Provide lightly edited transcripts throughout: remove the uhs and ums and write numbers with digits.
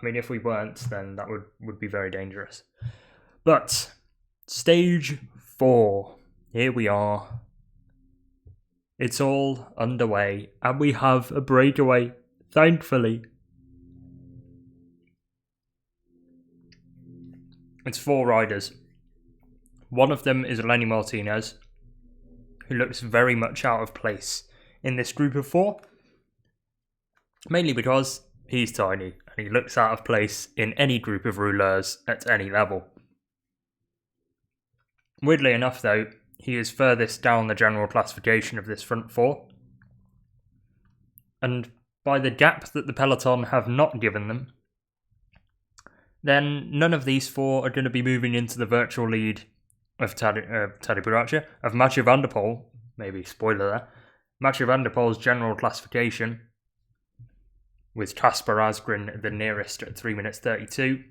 I mean, if we weren't, then that would be very dangerous. But stage 4, here we are. It's all underway, and we have a breakaway, thankfully. It's 4 riders. One of them is Lenny Martinez, who looks very much out of place in this group of 4. Mainly because he's tiny, and he looks out of place in any group of rouleurs at any level. Weirdly enough though, he is furthest down the general classification of this front 4. And by the gap that the peloton have not given them, then none of these 4 are going to be moving into the virtual lead of Tadej Pogacar, of Mathieu Van Der Poel, maybe spoiler there, Mathieu Van Der Poel's general classification, with Kasper Asgreen the nearest at 3 minutes 32.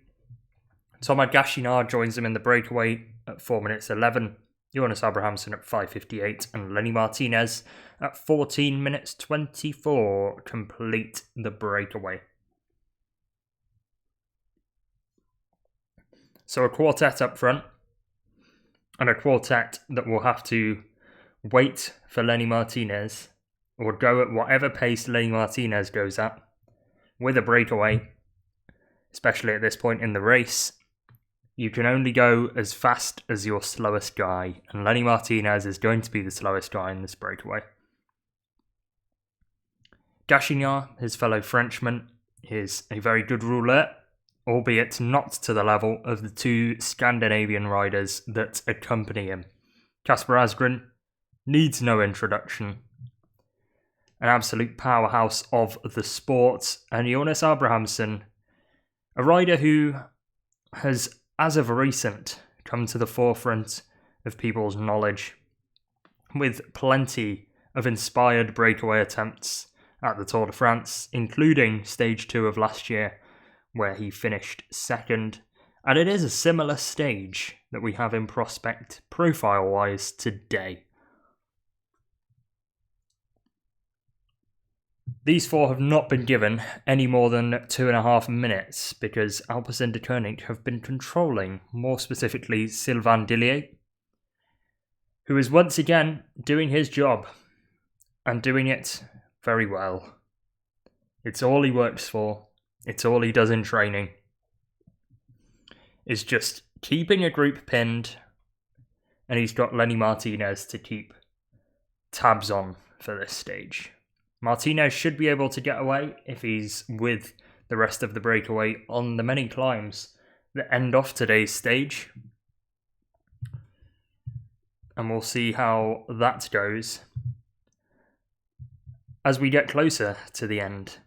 Tomasz Gachinard joins him in the breakaway at 4 minutes 11. Jonas Abrahamsson at 5:58 and Lenny Martinez at 14 minutes 24 complete the breakaway. So a quartet up front, and a quartet that will have to wait for Lenny Martinez, or go at whatever pace Lenny Martinez goes at, with a breakaway, especially at this point in the race. You can only go as fast as your slowest guy, and Lenny Martinez is going to be the slowest guy in this breakaway. Gachinard, his fellow Frenchman, is a very good rouleur, albeit not to the level of the 2 Scandinavian riders that accompany him. Kasper Asgreen needs no introduction. An absolute powerhouse of the sport, and Jonas Abrahamsson, a rider who has, as of recent, come to the forefront of people's knowledge, with plenty of inspired breakaway attempts at the Tour de France, including stage 2 of last year, where he finished 2nd, and it is a similar stage that we have in prospect profile-wise today. These 4 have not been given any more than 2.5 minutes because Alpecin-Deceuninck have been controlling, more specifically Sylvain Dillier, who is once again doing his job, and doing it very well. It's all he works for, it's all he does in training, is just keeping a group pinned, and he's got Lenny Martinez to keep tabs on for this stage. Martinez should be able to get away if he's with the rest of the breakaway on the many climbs that end off today's stage. And we'll see how that goes as we get closer to the end.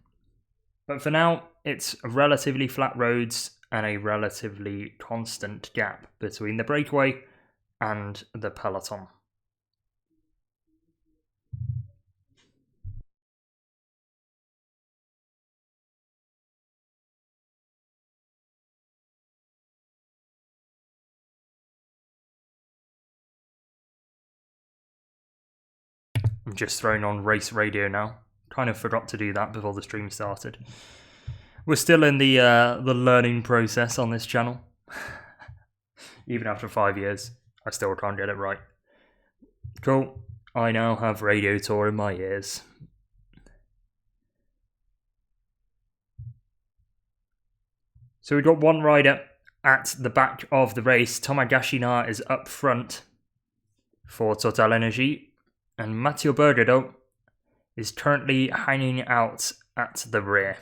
But for now, it's relatively flat roads and a relatively constant gap between the breakaway and the peloton. I'm just throwing on race radio now. Kind of forgot to do that before the stream started. We're still in the learning process on this channel. Even after 5 years, I still can't get it right. Cool. I now have Radio Tour in my ears. So we've got one rider at the back of the race. Tomasz Gachinard is up front for TotalEnergies. And Mathieu Bergerdo is currently hanging out at the rear.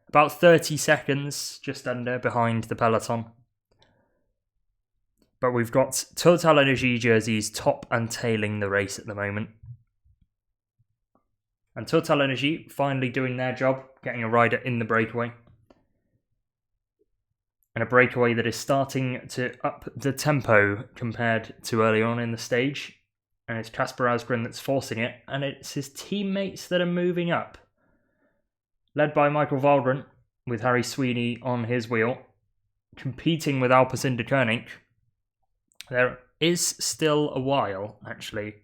About 30 seconds, just under, behind the peloton. But we've got TotalEnergies jerseys top and tailing the race at the moment. And TotalEnergies finally doing their job, getting a rider in the breakaway. And a breakaway that is starting to up the tempo compared to early on in the stage. And it's Kasper Asgreen that's forcing it, and it's his teammates that are moving up. Led by Michael Waldron, with Harry Sweeney on his wheel, competing with Alpecin-Deceuninck. There is still a while, actually,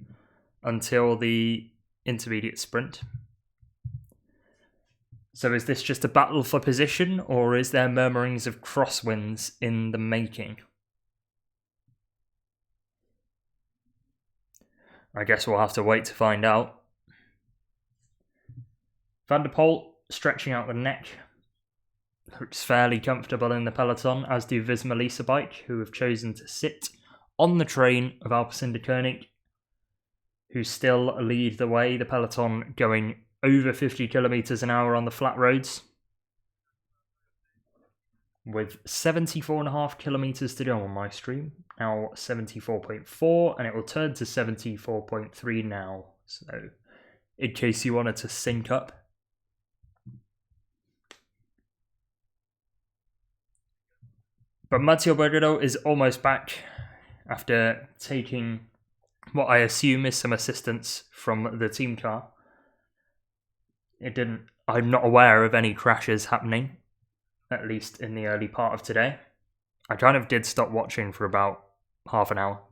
until the intermediate sprint. So is this just a battle for position, or is there murmurings of crosswinds in the making? I guess we'll have to wait to find out. Van Der Poel stretching out the neck. Looks fairly comfortable in the peloton, as do Visma Lease-A-Bike, who have chosen to sit on the train of Alpecin-Deceuninck, who still lead the way. The peloton going over 50 kilometers an hour on the flat roads, with 74.5 kilometers to go on my stream. Now 74.4, and it will turn to 74.3 now. So, in case you wanted to sync up. But Mathieu Van Der Poel is almost back after taking what I assume is some assistance from the team car. I'm not aware of any crashes happening, at least in the early part of today. I kind of did stop watching for about half an hour,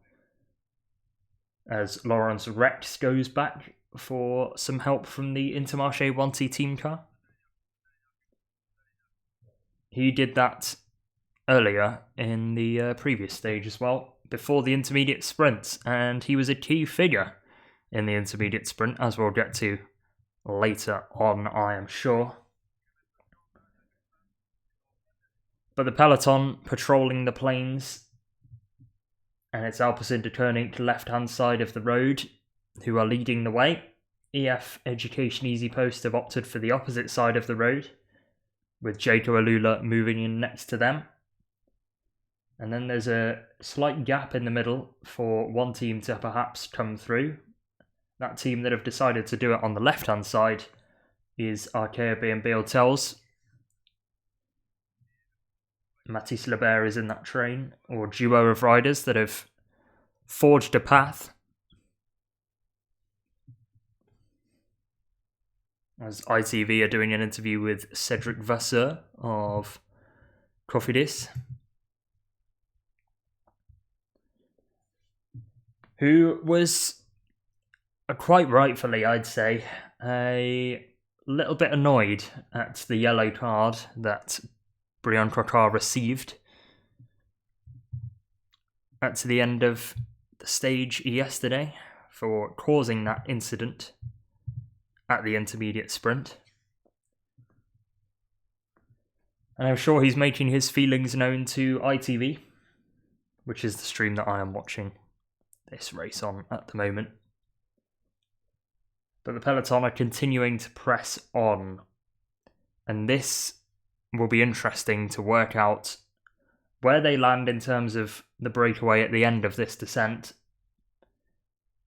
as Laurence Rex goes back for some help from the Intermarché 1T team car. He did that earlier in the previous stage as well, before the intermediate sprint, and he was a key figure in the intermediate sprint, as we'll get to later on, I am sure. But the peloton patrolling the plains, and it's Alpecin-Deceuninck left-hand side of the road who are leading the way. EF Education Easy Post have opted for the opposite side of the road, with Jaco Alula moving in next to them. And then there's a slight gap in the middle for one team to perhaps come through. That team that have decided to do it on the left-hand side is Arkea B&B Hotels. Mathis Lebert is in that train, or duo of riders that have forged a path. As ITV are doing an interview with Cedric Vasseur of Cofidis, who was, quite rightfully I'd say, a little bit annoyed at the yellow card that Brian Coquard received at the end of the stage yesterday for causing that incident at the intermediate sprint. And I'm sure he's making his feelings known to ITV, which is the stream that I am watching this race on at the moment. But the peloton are continuing to press on, and this will be interesting to work out where they land in terms of the breakaway at the end of this descent,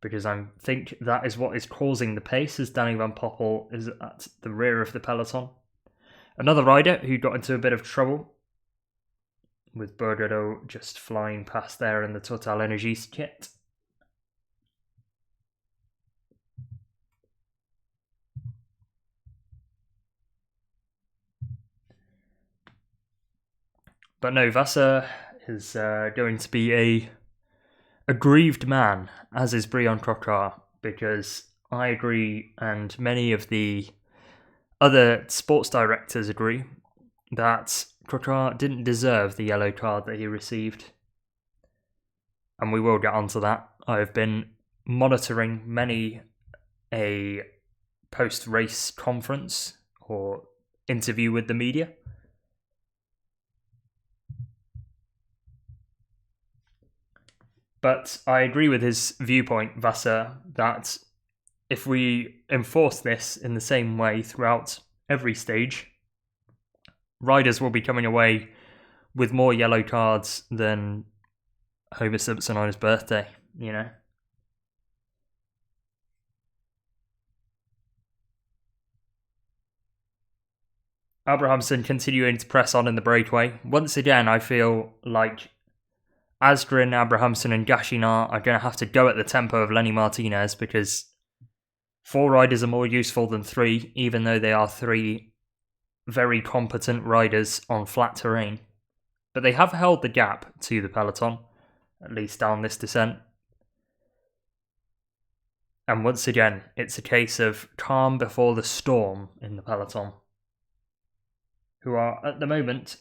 because I think that is what is causing the pace, as Danny Van Poppel is at the rear of the peloton. Another rider who got into a bit of trouble, with Bergerdo just flying past there in the Total Energies kit. But no, Vasseur is going to be a aggrieved man, as is Brian Coquard, because I agree, and many of the other sports directors agree, that Coquard didn't deserve the yellow card that he received. And we will get onto that. I've been monitoring many a post-race conference or interview with the media. But I agree with his viewpoint, Vasseur, that if we enforce this in the same way throughout every stage, riders will be coming away with more yellow cards than Homer Simpson on his birthday, you know? Abrahamsen continuing to press on in the breakaway. Once again, I feel like Asgreen, Abrahamsen and Gachinard are going to have to go at the tempo of Lenny Martinez, because 4 riders are more useful than 3, even though they are 3 very competent riders on flat terrain. But they have held the gap to the peloton, at least down this descent. And once again, it's a case of calm before the storm in the peloton. who are at the moment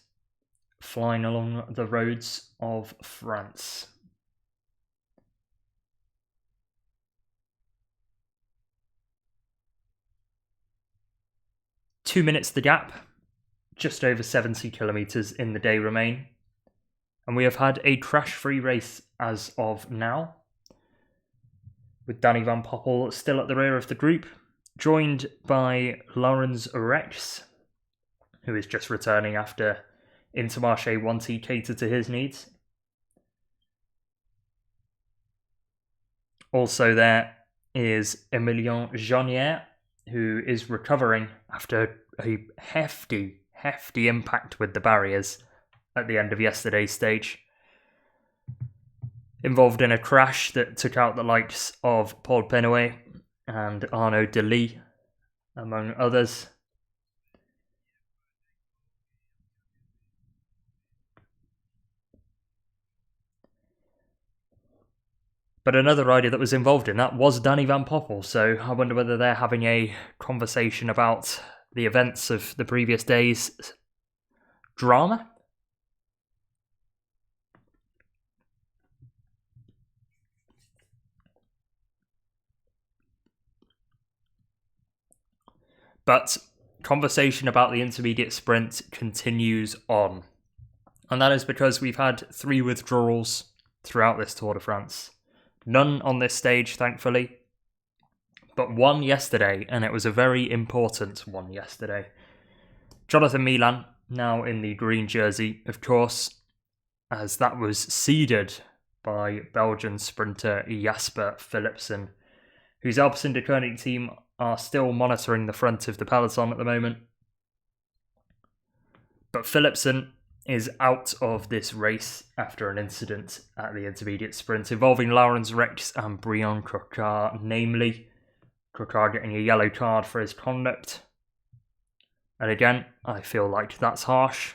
flying along the roads of France. Two minutes the gap, just over 70 kilometres in the day remain. And we have had a crash-free race as of now, with Danny Van Poppel still at the rear of the group, joined by Laurens Rex, who is just returning after Intermarché 1T catered to his needs. Also there is Emilien Janier, who is recovering after a hefty impact with the barriers at the end of yesterday's stage. Involved in a crash that took out the likes of Paul Penouet and Arnaud Delis, among others. But another rider that was involved in that was Danny Van Poppel, so I wonder whether they're having a conversation about the events of the previous day's drama. But conversation about the intermediate sprint continues on. And that is because we've had 3 withdrawals throughout this Tour de France. None on this stage, thankfully. But one yesterday, and it was a very important one yesterday. Jonathan Milan, now in the green jersey, of course, as that was seeded by Belgian sprinter Jasper Philipsen, whose Alpecin-Deceuninck team are still monitoring the front of the peloton at the moment. But Philipsen is out of this race after an incident at the intermediate sprint involving Laurens Rex and Brian Coquard, namely Coquard getting a yellow card for his conduct. And again, I feel like that's harsh.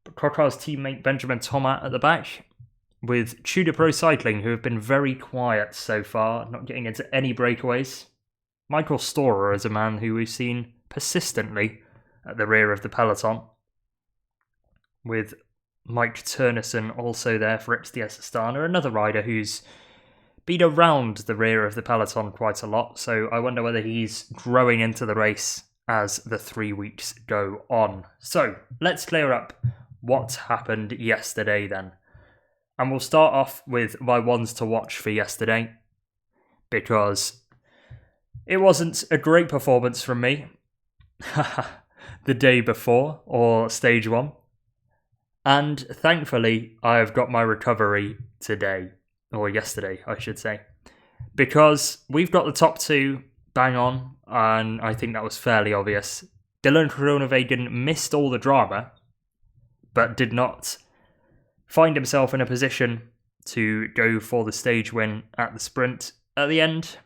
But Coquard's teammate Benjamin Thomas at the back, with Tudor Pro Cycling, who have been very quiet so far, not getting into any breakaways. Michael Storer is a man who we've seen persistently at the rear of the peloton, with Mike Turnison also there for XDS Astana, another rider who's been around the rear of the peloton quite a lot, so I wonder whether he's growing into the race as the 3 weeks go on. So, let's clear up what happened yesterday then. And we'll start off with my ones to watch for yesterday, because it wasn't a great performance from me the day before, or stage 1. And thankfully, I have got my recovery today, or yesterday, I should say, because we've got the top 2 bang on, and I think that was fairly obvious. Dylan Groenewegen missed all the drama, but did not find himself in a position to go for the stage win at the sprint at the end.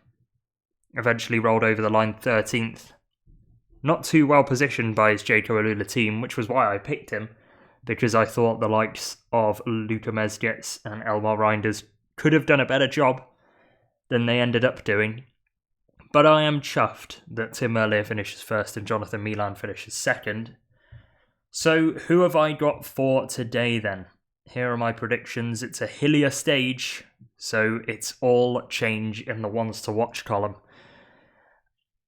Eventually rolled over the line 13th. Not too well positioned by his Jayco Alula team, which was why I picked him, because I thought the likes of Luka Mezgec and Elmar Reinders could have done a better job than they ended up doing. But I am chuffed that Tim Merlier finishes first and Jonathan Milan finishes second. So who have I got for today then? Here are my predictions. It's a hillier stage, so it's all change in the ones to watch column.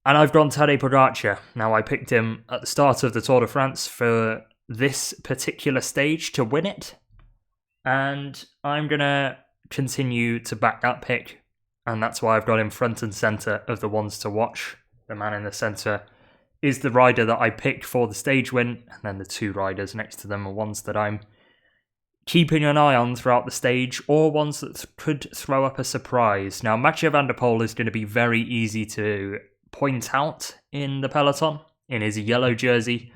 And I've gone Tadej Pogacar. Now, I picked him at the start of the Tour de France for this particular stage to win it. And I'm going to continue to back that pick. And that's why I've got him front and centre of the ones to watch. The man in the centre is the rider that I picked for the stage win. And then the 2 riders next to them are ones that I'm keeping an eye on throughout the stage, or ones that could throw up a surprise. Now, Mathieu Van Der Poel is going to be very easy to point out in the peloton, in his yellow jersey.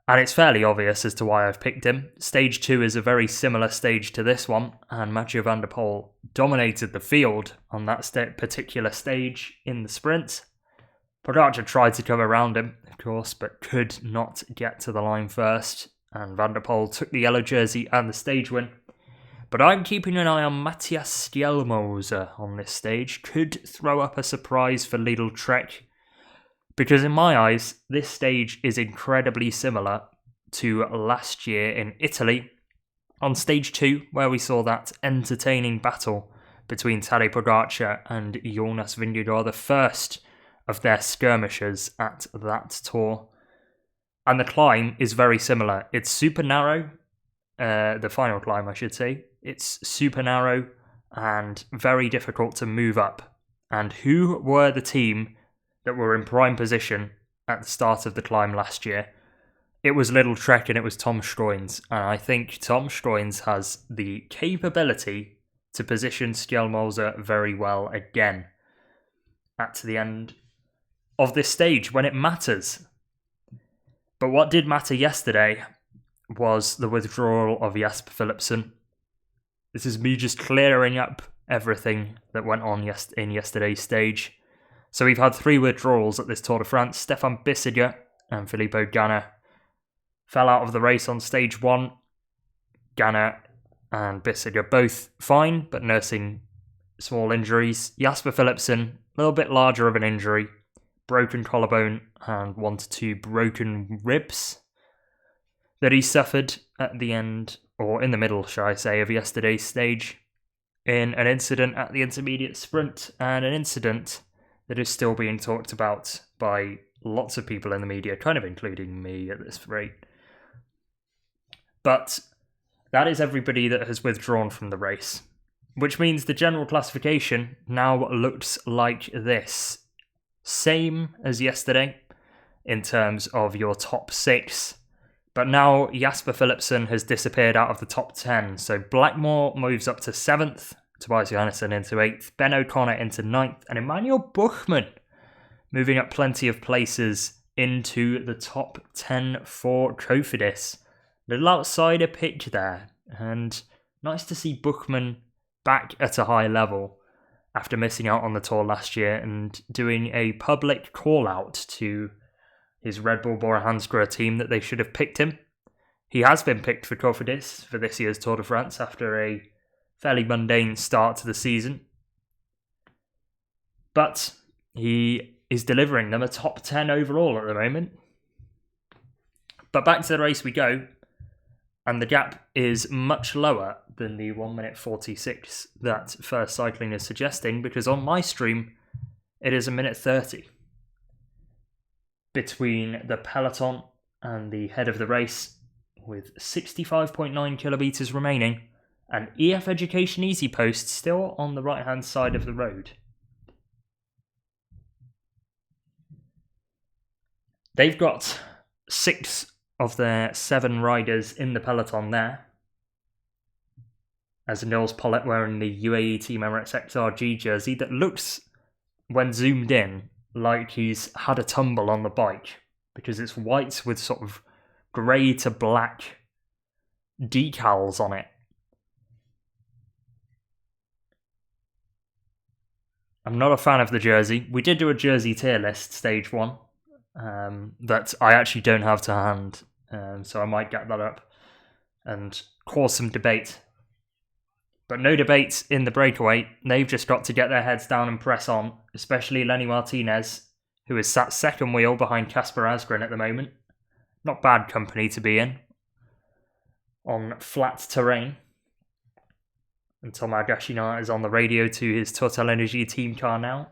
And it's fairly obvious as to why I've picked him. Stage 2 is a very similar stage to this one, and Mathieu Van Der Poel dominated the field on that particular stage in the sprint. Pogacar tried to come around him, of course, but could not get to the line first, and Van Der Poel took the yellow jersey and the stage win. But I'm keeping an eye on Matthias Stjelmoser on this stage. Could throw up a surprise for Lidl Trek. Because in my eyes, this stage is incredibly similar to last year in Italy on stage 2, where we saw that entertaining battle between Tadej Pogacar and Jonas Vingegaard, the first of their skirmishes at that tour. And the climb is very similar. It's super narrow, the final climb I should say. It's super narrow and very difficult to move up. And who were the team that were in prime position at the start of the climb last year? It was Little Trek and it was Tom Stroins. And I think Tom Stroins has the capability to position Skjelmose very well again at the end of this stage when it matters. But what did matter yesterday was the withdrawal of Jasper Philipsen. This is me just clearing up everything that went on in yesterday's stage. So we've had 3 withdrawals at this Tour de France. Stefan Bissegger and Filippo Ganna fell out of the race on stage 1. Ganna and Bissegger both fine, but nursing small injuries. Jasper Philipsen, a little bit larger of an injury. Broken collarbone and 1 to 2 broken ribs that he suffered at the end, or in the middle, shall I say, of yesterday's stage, in an incident at the intermediate sprint, and an incident that is still being talked about by lots of people in the media, kind of including me at this rate. But that is everybody that has withdrawn from the race, which means the general classification now looks like this. Same as yesterday in terms of your top 6, but now Jasper Philipsen has disappeared out of the top 10. So Blackmore moves up to 7th, Tobias Johannesson into 8th, Ben O'Connor into 9th, and Emmanuel Buchmann moving up plenty of places into the top 10 for Cofidis. Little outsider pick there, and nice to see Buchmann back at a high level after missing out on the tour last year and doing a public call out to his Red Bull Bora Hansgrohe team that they should have picked him. He has been picked for Cofidis for this year's Tour de France after a fairly mundane start to the season. But he is delivering them a top 10 overall at the moment. But back to the race we go. And the gap is much lower than the 1 minute 46 that First Cycling is suggesting, because on my stream, it is 1 minute 30 between the peloton and the head of the race, with 65.9 kilometres remaining, and EF Education Easy Post still on the right-hand side of the road. They've got 6 of their 7 riders in the peloton there, as Nils Pollitt wearing the UAE Team Emirates XRG jersey that looks, when zoomed in, like he's had a tumble on the bike, because it's white with sort of grey to black decals on it. I'm not a fan of the jersey. We did do a jersey tier list, stage 1, that I actually don't have to hand, so I might get that up and cause some debate. But no debate in the breakaway. They've just got to get their heads down and press on, especially Lenny Martinez, who is sat second wheel behind Kasper Asgreen at the moment. Not bad company to be in on flat terrain. And Tom Agashina is on the radio to his Total Energy team car now,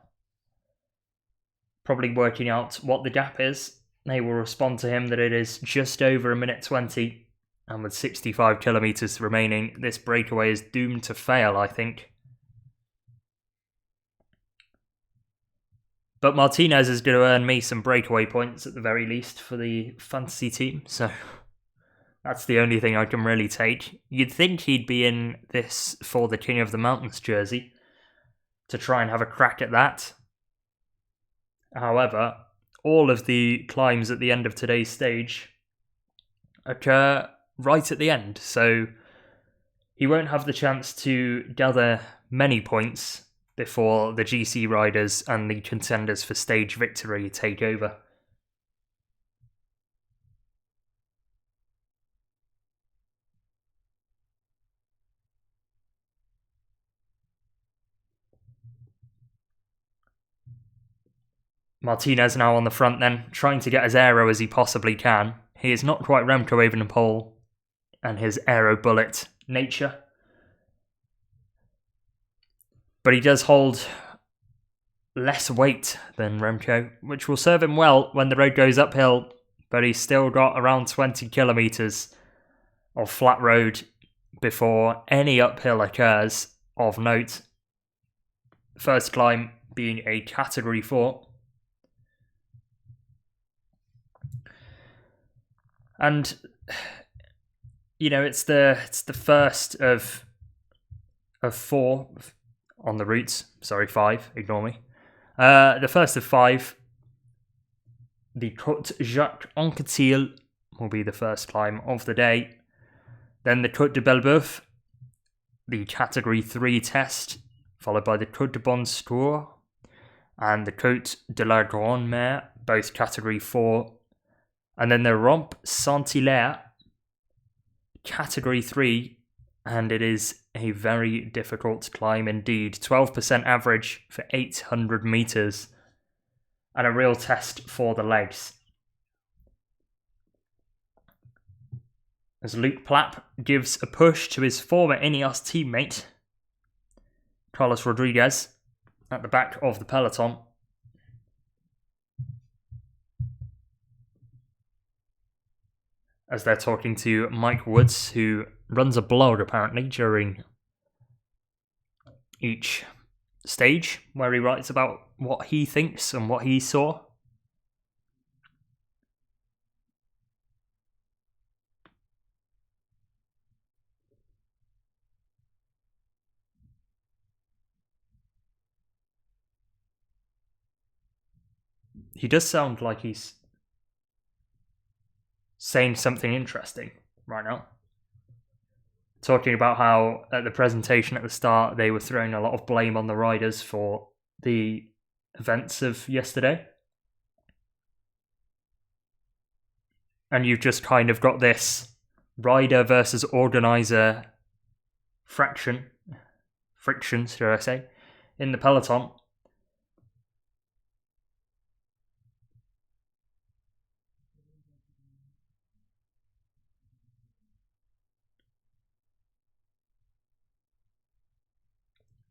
probably working out what the gap is. They will respond to him that it is just over 1 minute 20, and with 65 kilometres remaining, this breakaway is doomed to fail, I think. But Martinez is going to earn me some breakaway points at the very least for the fantasy team, so that's the only thing I can really take. You'd think he'd be in this for the King of the Mountains jersey to try and have a crack at that. However, all of the climbs at the end of today's stage occur right at the end, so he won't have the chance to gather many points before the GC riders and the contenders for stage victory take over. Martinez now on the front then, trying to get as aero as he possibly can. He is not quite Remco Evenepoel and his aero bullet nature. But he does hold less weight than Remco, which will serve him well when the road goes uphill. But he's still got around 20 kilometres of flat road before any uphill occurs of note. First climb being a Category 4. And, you know, it's the first of 4 on the routes. Sorry, 5, ignore me. The first of 5. The Côte Jacques Anquetil will be the first climb of the day. Then the Côte de Belleboeuf, the Category 3 test, followed by the Côte de Bonsecours and the Côte de la Grande Mer, both Category 4. And then the Rompe Saint-Hilaire, Category 3, and it is a very difficult climb indeed. 12% average for 800 metres, and a real test for the legs. As Luke Plapp gives a push to his former Ineos teammate, Carlos Rodriguez, at the back of the peloton. As they're talking to Mike Woods, who runs a blog apparently during each stage, where he writes about what he thinks and what he saw. He does sound like he's saying something interesting right now. Talking about how at the presentation at the start they were throwing a lot of blame on the riders for the events of yesterday. And you've just kind of got this rider versus organiser friction, should I say, in the peloton.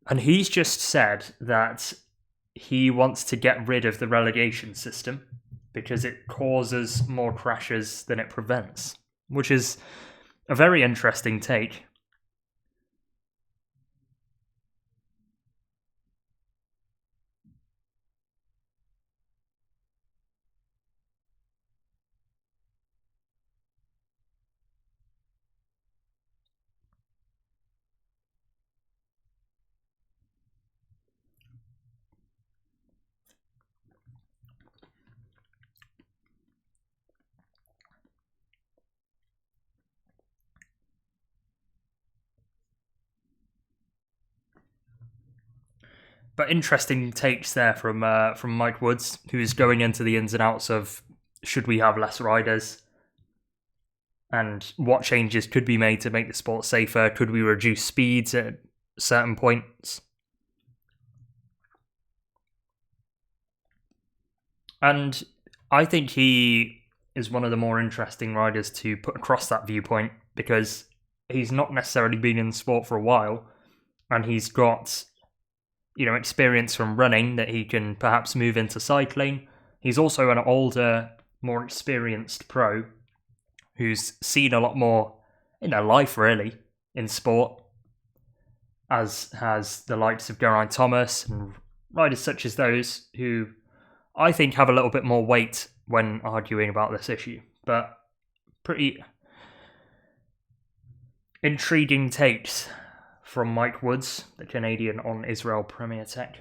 And he's just said that he wants to get rid of the relegation system because it causes more crashes than it prevents, which is a very interesting take. But interesting takes there from Mike Woods, who's going into the ins and outs of should we have less riders and what changes could be made to make the sport safer. Could we reduce speeds at certain points? And I think he is one of the more interesting riders to put across that viewpoint because he's not necessarily been in the sport for a while and he's got, you know, experience from running that he can perhaps move into cycling. He's also an older, more experienced pro who's seen a lot more in their life, really, in sport, as has the likes of Geraint Thomas and riders such as those who I think have a little bit more weight when arguing about this issue. But pretty intriguing takes from Mike Woods, the Canadian on Israel Premier Tech.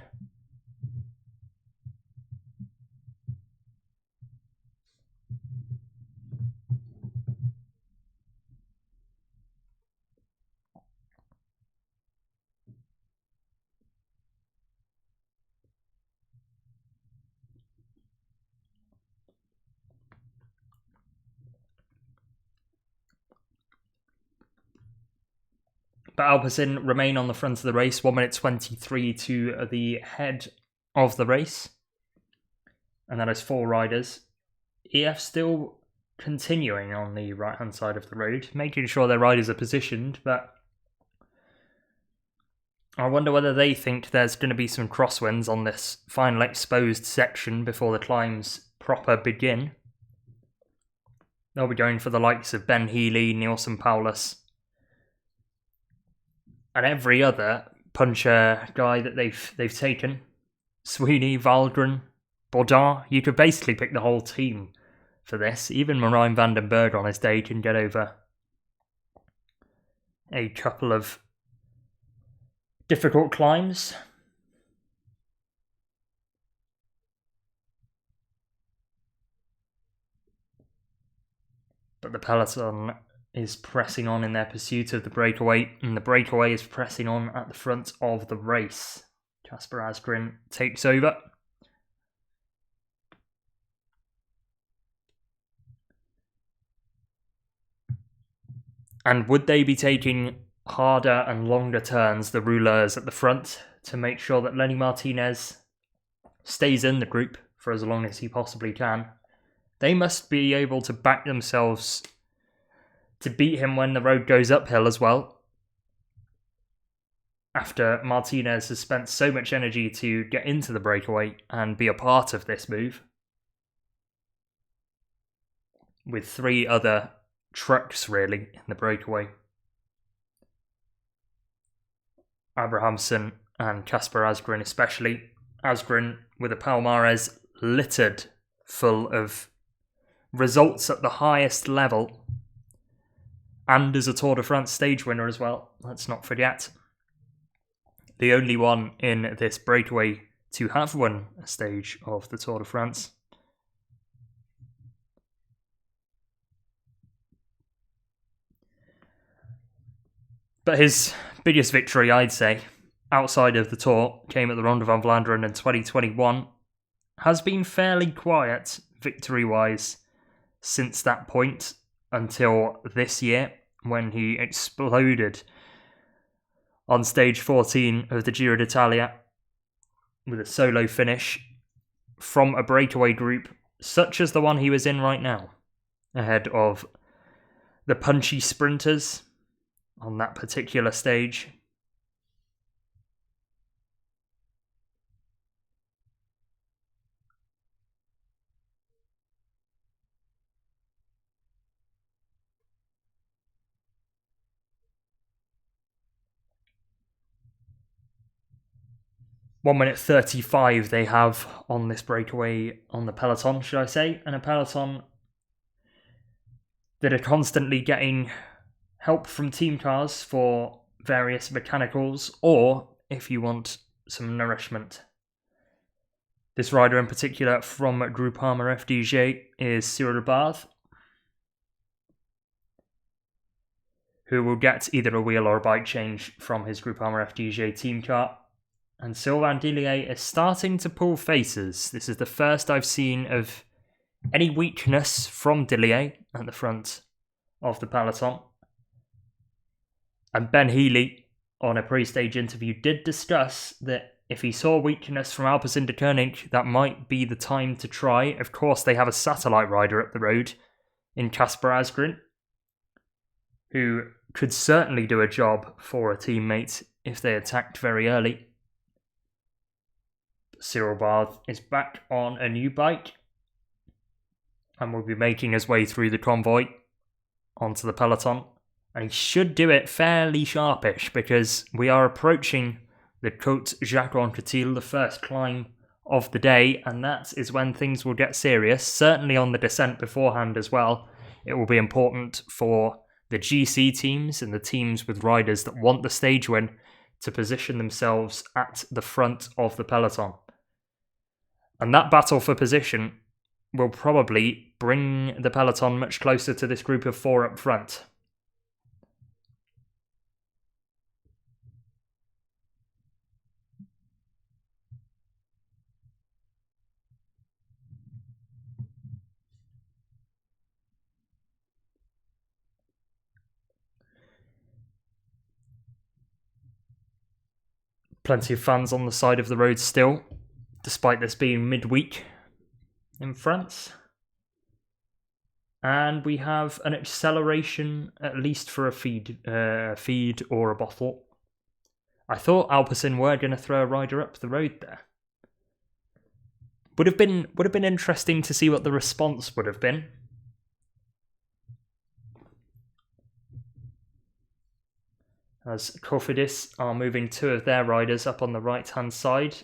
But Alpecin remain on the front of the race, 1 minute 23 to the head of the race. and that is 4 riders. EF still continuing on the right-hand side of the road, making sure their riders are positioned, but I wonder whether they think there's going to be some crosswinds on this final exposed section before the climbs proper begin. They'll be going for the likes of Ben Healy, Nielsen Paulus, and every other puncher guy that they've taken. Sweeney, Valgren, Baudin. You could basically pick the whole team for this. Even Marijn van den Berg on his day can get over a couple of difficult climbs. But the peloton is pressing on in their pursuit of the breakaway, and the breakaway is pressing on at the front of the race. Kasper Asgreen takes over. And would they be taking harder and longer turns, the rouleurs at the front, to make sure that Lenny Martinez stays in the group for as long as he possibly can? They must be able to back themselves to beat him when the road goes uphill as well. After Martinez has spent so much energy to get into the breakaway and be a part of this move, with 3 other trucks really in the breakaway. Abrahamsen and Kasper Asgreen especially. Asgreen with a palmarès littered full of results at the highest level, and as a Tour de France stage winner as well, let's not forget. The only one in this breakaway to have won a stage of the Tour de France. But his biggest victory, I'd say, outside of the Tour, came at the Ronde van Vlaanderen in 2021. Has been fairly quiet, victory-wise, since that point until this year, when he exploded on stage 14 of the Giro d'Italia with a solo finish from a breakaway group such as the one he was in right now, ahead of the punchy sprinters on that particular stage. One minute 35 they have on this breakaway on the peloton, should I say, and a peloton that are constantly getting help from team cars for various mechanicals, or if you want some nourishment. This rider in particular from Groupama FDJ is Cyril Barth, who will get either a wheel or a bike change from his Groupama FDJ team car. And Sylvain Dillier is starting to pull faces. This is the first I've seen of any weakness from Dillier at the front of the peloton. And Ben Healy, on a pre-stage interview, did discuss that if he saw weakness from Alpecin-Deceuninck, that might be the time to try. Of course, they have a satellite rider up the road in Kasper Asgreen, who could certainly do a job for a teammate if they attacked very early. Cyril Barth is back on a new bike and will be making his way through the convoy onto the peloton. And he should do it fairly sharpish because we are approaching the Côte Jacques-Anquetil, the first climb of the day, and that is when things will get serious. Certainly on the descent beforehand as well. It will be important for the GC teams and the teams with riders that want the stage win to position themselves at the front of the peloton. And that battle for position will probably bring the peloton much closer to this group of 4 up front. Plenty of fans on the side of the road still, despite this being midweek. in France. And we have an acceleration, at least for a feed or a bottle. I thought Alpecin were going to throw a rider up the road there. Would have been interesting to see what the response would have been. As Cofidis are moving two of their riders up on the right-hand side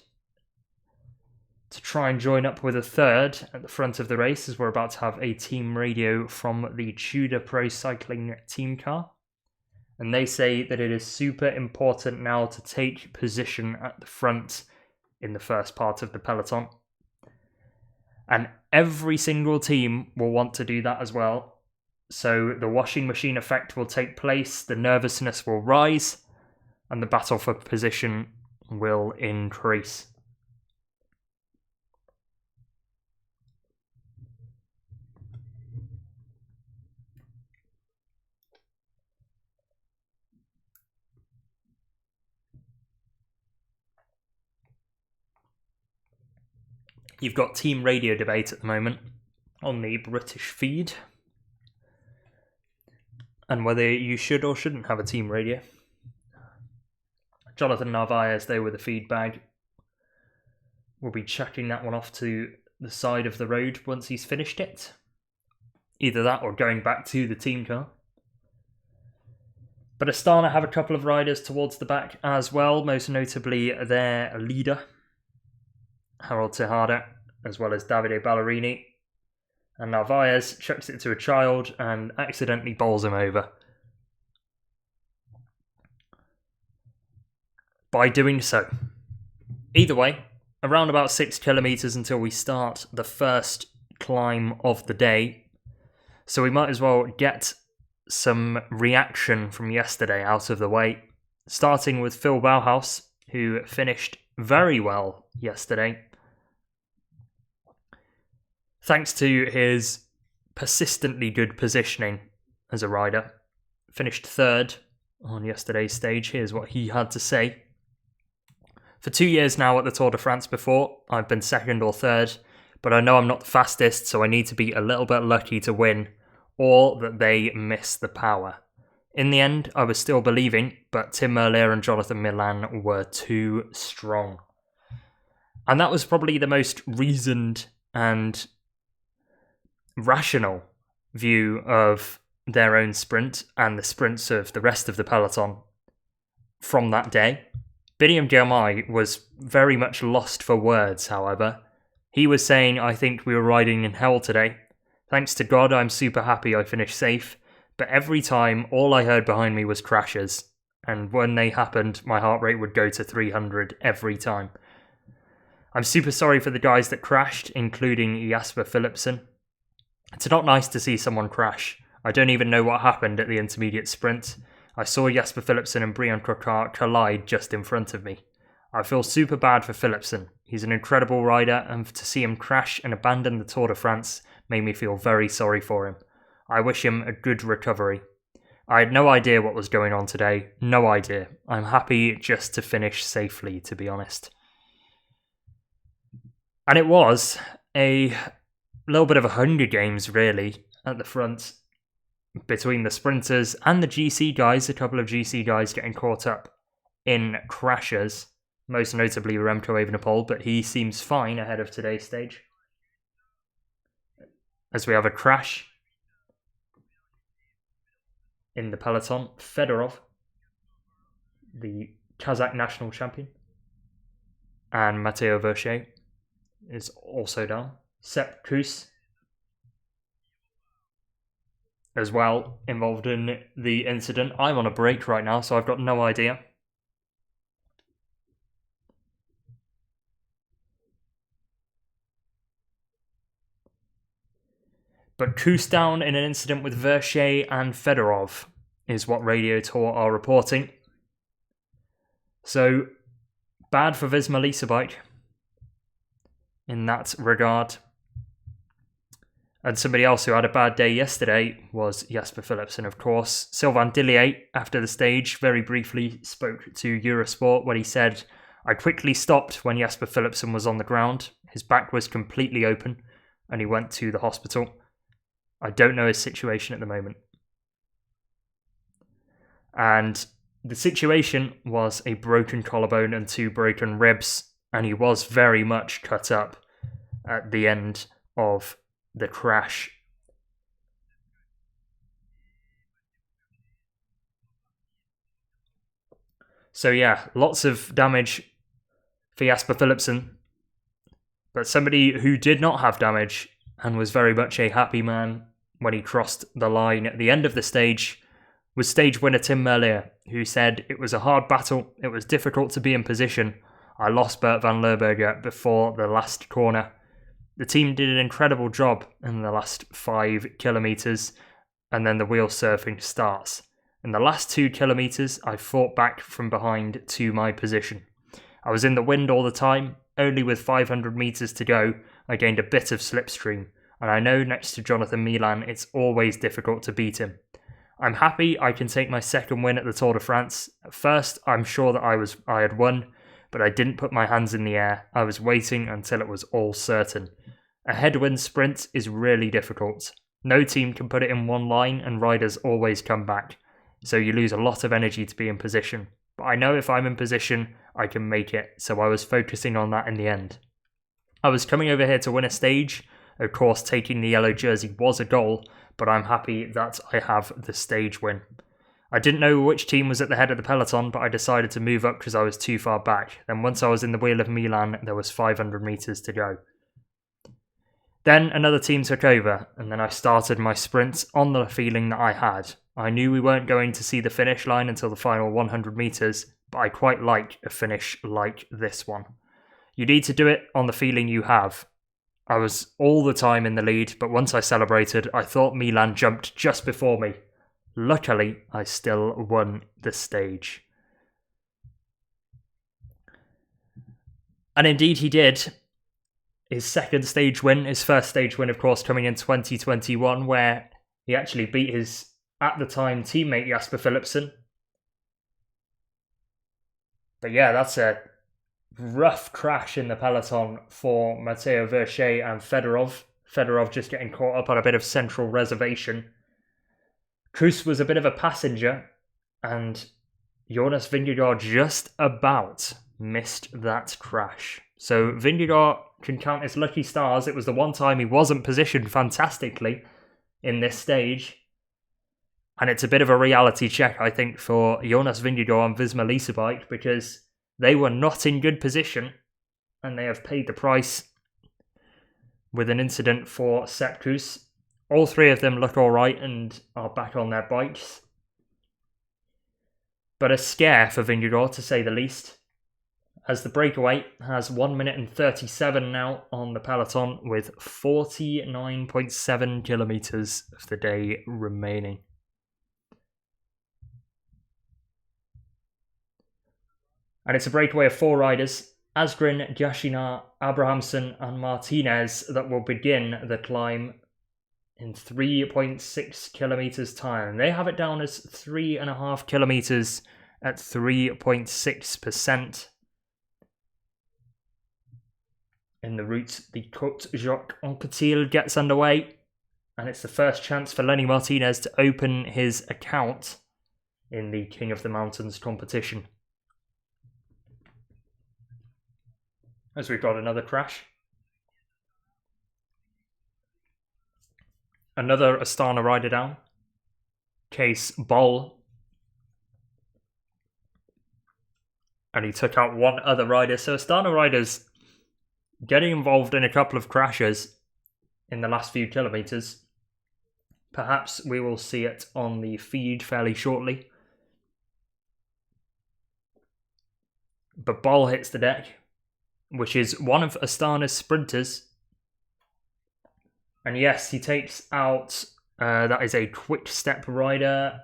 to try and join up with a third at the front of the race, as we're about to have a team radio from the Tudor Pro Cycling team car. And they say that it is super important now to take position at the front in the first part of the peloton. And every single team will want to do that as well. So the washing machine effect will take place, the nervousness will rise, and the battle for position will increase. You've got team radio debate at the moment on the British feed, and whether you should or shouldn't have a team radio. Jonathan Narvaez, there with the feed bag, will be chucking that one off to the side of the road once he's finished it. Either that or going back to the team car. But Astana have a couple of riders towards the back as well, most notably their leader, Harold Tejada, as well as Davide Ballerini. And Narvaez chucks it to a child and accidentally bowls him over. By doing so. Either way, around about 6 kilometres until we start the first climb of the day. So we might as well get some reaction from yesterday out of the way. Starting with Phil Bauhaus, who finished very well yesterday. Thanks to his persistently good positioning as a rider. Finished third on yesterday's stage. Here's what he had to say. For 2 years now at the Tour de France before, I've been second or third, but I know I'm not the fastest, so I need to be a little bit lucky to win, or that they miss the power. In the end, I was still believing, but Tim Merlier and Jonathan Milan were too strong. And that was probably the most reasoned and rational view of their own sprint and the sprints of the rest of the peloton from that day. Biniam Girmay was very much lost for words, however. He was saying, I think we were riding in hell today. Thanks to God, I'm super happy I finished safe, but every time, all I heard behind me was crashes, and when they happened, my heart rate would go to 300 every time. I'm super sorry for the guys that crashed, including Jasper Philipsen. It's not nice to see someone crash. I don't even know what happened at the intermediate sprint. I saw Jasper Philipsen and Brian Coquart collide just in front of me. I feel super bad for Philipsen. He's an incredible rider, and to see him crash and abandon the Tour de France made me feel very sorry for him. I wish him a good recovery. I had no idea what was going on today. No idea. I'm happy just to finish safely, to be honest. And it was a little bit of a Hunger Games, really, at the front, between the sprinters and the GC guys. A couple of GC guys getting caught up in crashes, most notably Remco Evenepoel, but he seems fine ahead of today's stage. As we have a crash in the peloton, Fedorov, the Kazakh national champion, and Matteo Verchet is also down. Sepp Kuss as well involved in the incident. I'm on a break right now, so I've got no idea. But Kuss down in an incident with Verchet and Fedorov is what Radio Tour are reporting. So, bad for Visma Lease-A-Bike in that regard. And somebody else who had a bad day yesterday was Jasper Philipsen, of course. Sylvain Dillier, after the stage, very briefly spoke to Eurosport when he said, I quickly stopped when Jasper Philipsen was on the ground. His back was completely open. and he went to the hospital. I don't know his situation at the moment. And the situation was a broken collarbone and 2 broken ribs, and he was very much cut up at the end of the crash. So yeah, lots of damage for Jasper Philipsen, but somebody who did not have damage and was very much a happy man when he crossed the line at the end of the stage was stage winner Tim Merlier, who said, "It was a hard battle, it was difficult to be in position. I lost Bert van Lerberger before the last corner. The team did an incredible job in the last 5 kilometres, and then the wheel surfing starts. In the last 2 kilometres, I fought back from behind to my position. I was in the wind all the time. Only with 500 metres to go, I gained a bit of slipstream, and I know next to Jonathan Milan, it's always difficult to beat him. I'm happy I can take my second win at the Tour de France. At first, I'm sure that I had won, but I didn't put my hands in the air. I was waiting until it was all certain. A headwind sprint is really difficult. No team can put it in one line, and riders always come back. So you lose a lot of energy to be in position. But I know if I'm in position, I can make it, so I was focusing on that in the end. I was coming over here to win a stage. Of course, taking the yellow jersey was a goal, but I'm happy that I have the stage win. I didn't know which team was at the head of the peloton, but I decided to move up because I was too far back. Then once I was in the wheel of Milan, there was 500 metres to go. Then another team took over, and then I started my sprint on the feeling that I had. I knew we weren't going to see the finish line until the final 100 metres, but I quite like a finish like this one. You need to do it on the feeling you have. I was all the time in the lead, but once I celebrated, I thought Milan jumped just before me. Luckily, I still won the stage. And indeed he did. His second stage win, his first stage win, of course, coming in 2021, where he actually beat his, at the time, teammate Jasper Philipsen. But yeah, that's a rough crash in the peloton for Mateo Verchet and Fedorov. Fedorov just getting caught up on a bit of central reservation. Kuss was a bit of a passenger, and Jonas Vingegaard just about missed that crash. So Vingegaard can count his lucky stars. It was the one time he wasn't positioned fantastically in this stage. And it's a bit of a reality check, I think, for Jonas Vingegaard and Visma Lease-A-Bike, because they were not in good position, and they have paid the price with an incident for Sepp Kuss. All 3 of them look alright and are back on their bikes. But a scare for Vingegaard, to say the least, as the breakaway has 1 minute and 37 now on the peloton, with 49.7 kilometres of the day remaining. And it's a breakaway of 4 riders, Asgreen, Gashina, Abrahamsen and Martinez, that will begin the climb in 3.6 kilometres time. They have it down as 3.5 kilometres at 3.6%. In the route, the Côte Jacques Anquetil gets underway, and it's the first chance for Lenny Martinez to open his account in the King of the Mountains competition. As we've got another crash. Another Astana rider down. Kees Bol. And he took out one other rider. So Astana riders getting involved in a couple of crashes in the last few kilometres. Perhaps we will see it on the feed fairly shortly. But Bol hits the deck, which is one of Astana's sprinters. And yes, he takes out, that is a quick step rider.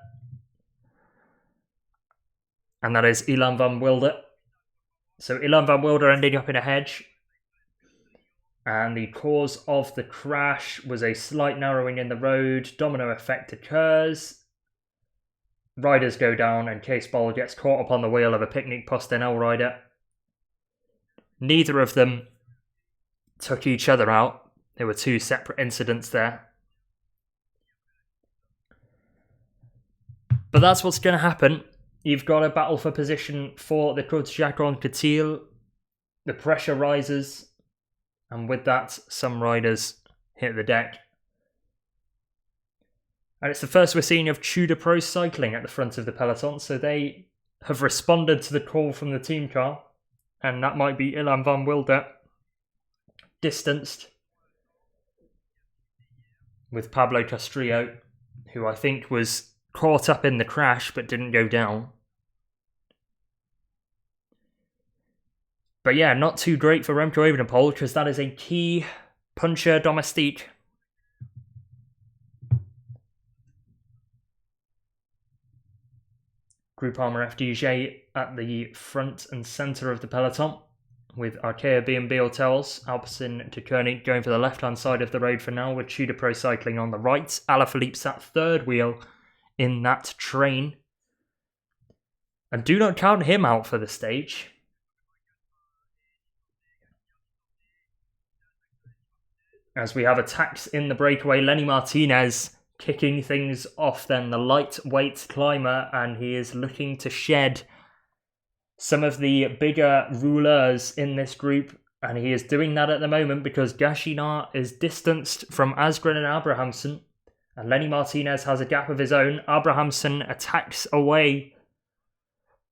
And that is Ilan van Wilder. So Ilan van Wilder ending up in a hedge. And the cause of the crash was a slight narrowing in the road. Domino effect occurs. Riders go down and Kees Bol gets caught up on the wheel of a Picnic Postenel rider. Neither of them took each other out. There were two separate incidents there. But that's what's going to happen. You've got a battle for position for the Côte Jacques-en-Cotil. The pressure rises. And with that, some riders hit the deck. And it's the first we're seeing of Tudor Pro Cycling at the front of the peloton. So they have responded to the call from the team car. And that might be Ilan van Wilder distanced with Pablo Castrillo, who I think was caught up in the crash but didn't go down. But yeah, not too great for Remco Evenepoel because that is a key puncher domestique. Groupama FDJ at the front and centre of the peloton, with Arkea B&B Hotels, Alpecin-Deceuninck going for the left-hand side of the road for now, with Tudor Pro Cycling on the right. Alaphilippe sat third wheel in that train. And do not count him out for the stage. As we have attacks in the breakaway, Lenny Martinez kicking things off then, the lightweight climber, and he is looking to shed some of the bigger rouleurs in this group, and he is doing that at the moment because Gachinard is distanced from Asgreen and Abrahamsen, and Lenny Martinez has a gap of his own. Abrahamsen attacks away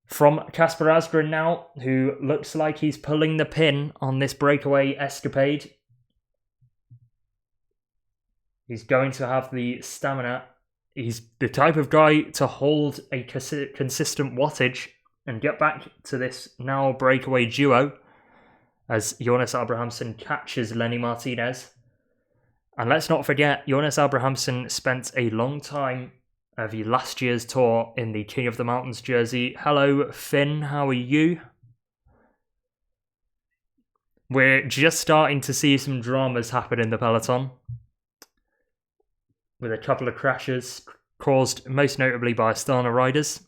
from Kasper Asgreen now, who looks like he's pulling the pin on this breakaway escapade. He's going to have the stamina. He's the type of guy to hold a consistent wattage and get back to this now breakaway duo as Jonas Abrahamsen catches Lenny Martinez. And let's not forget, Jonas Abrahamsen spent a long time of last year's tour in the King of the Mountains jersey. Hello, Finn, how are you? We're just starting to see some dramas happen in the peloton, with a couple of crashes caused most notably by Astana riders.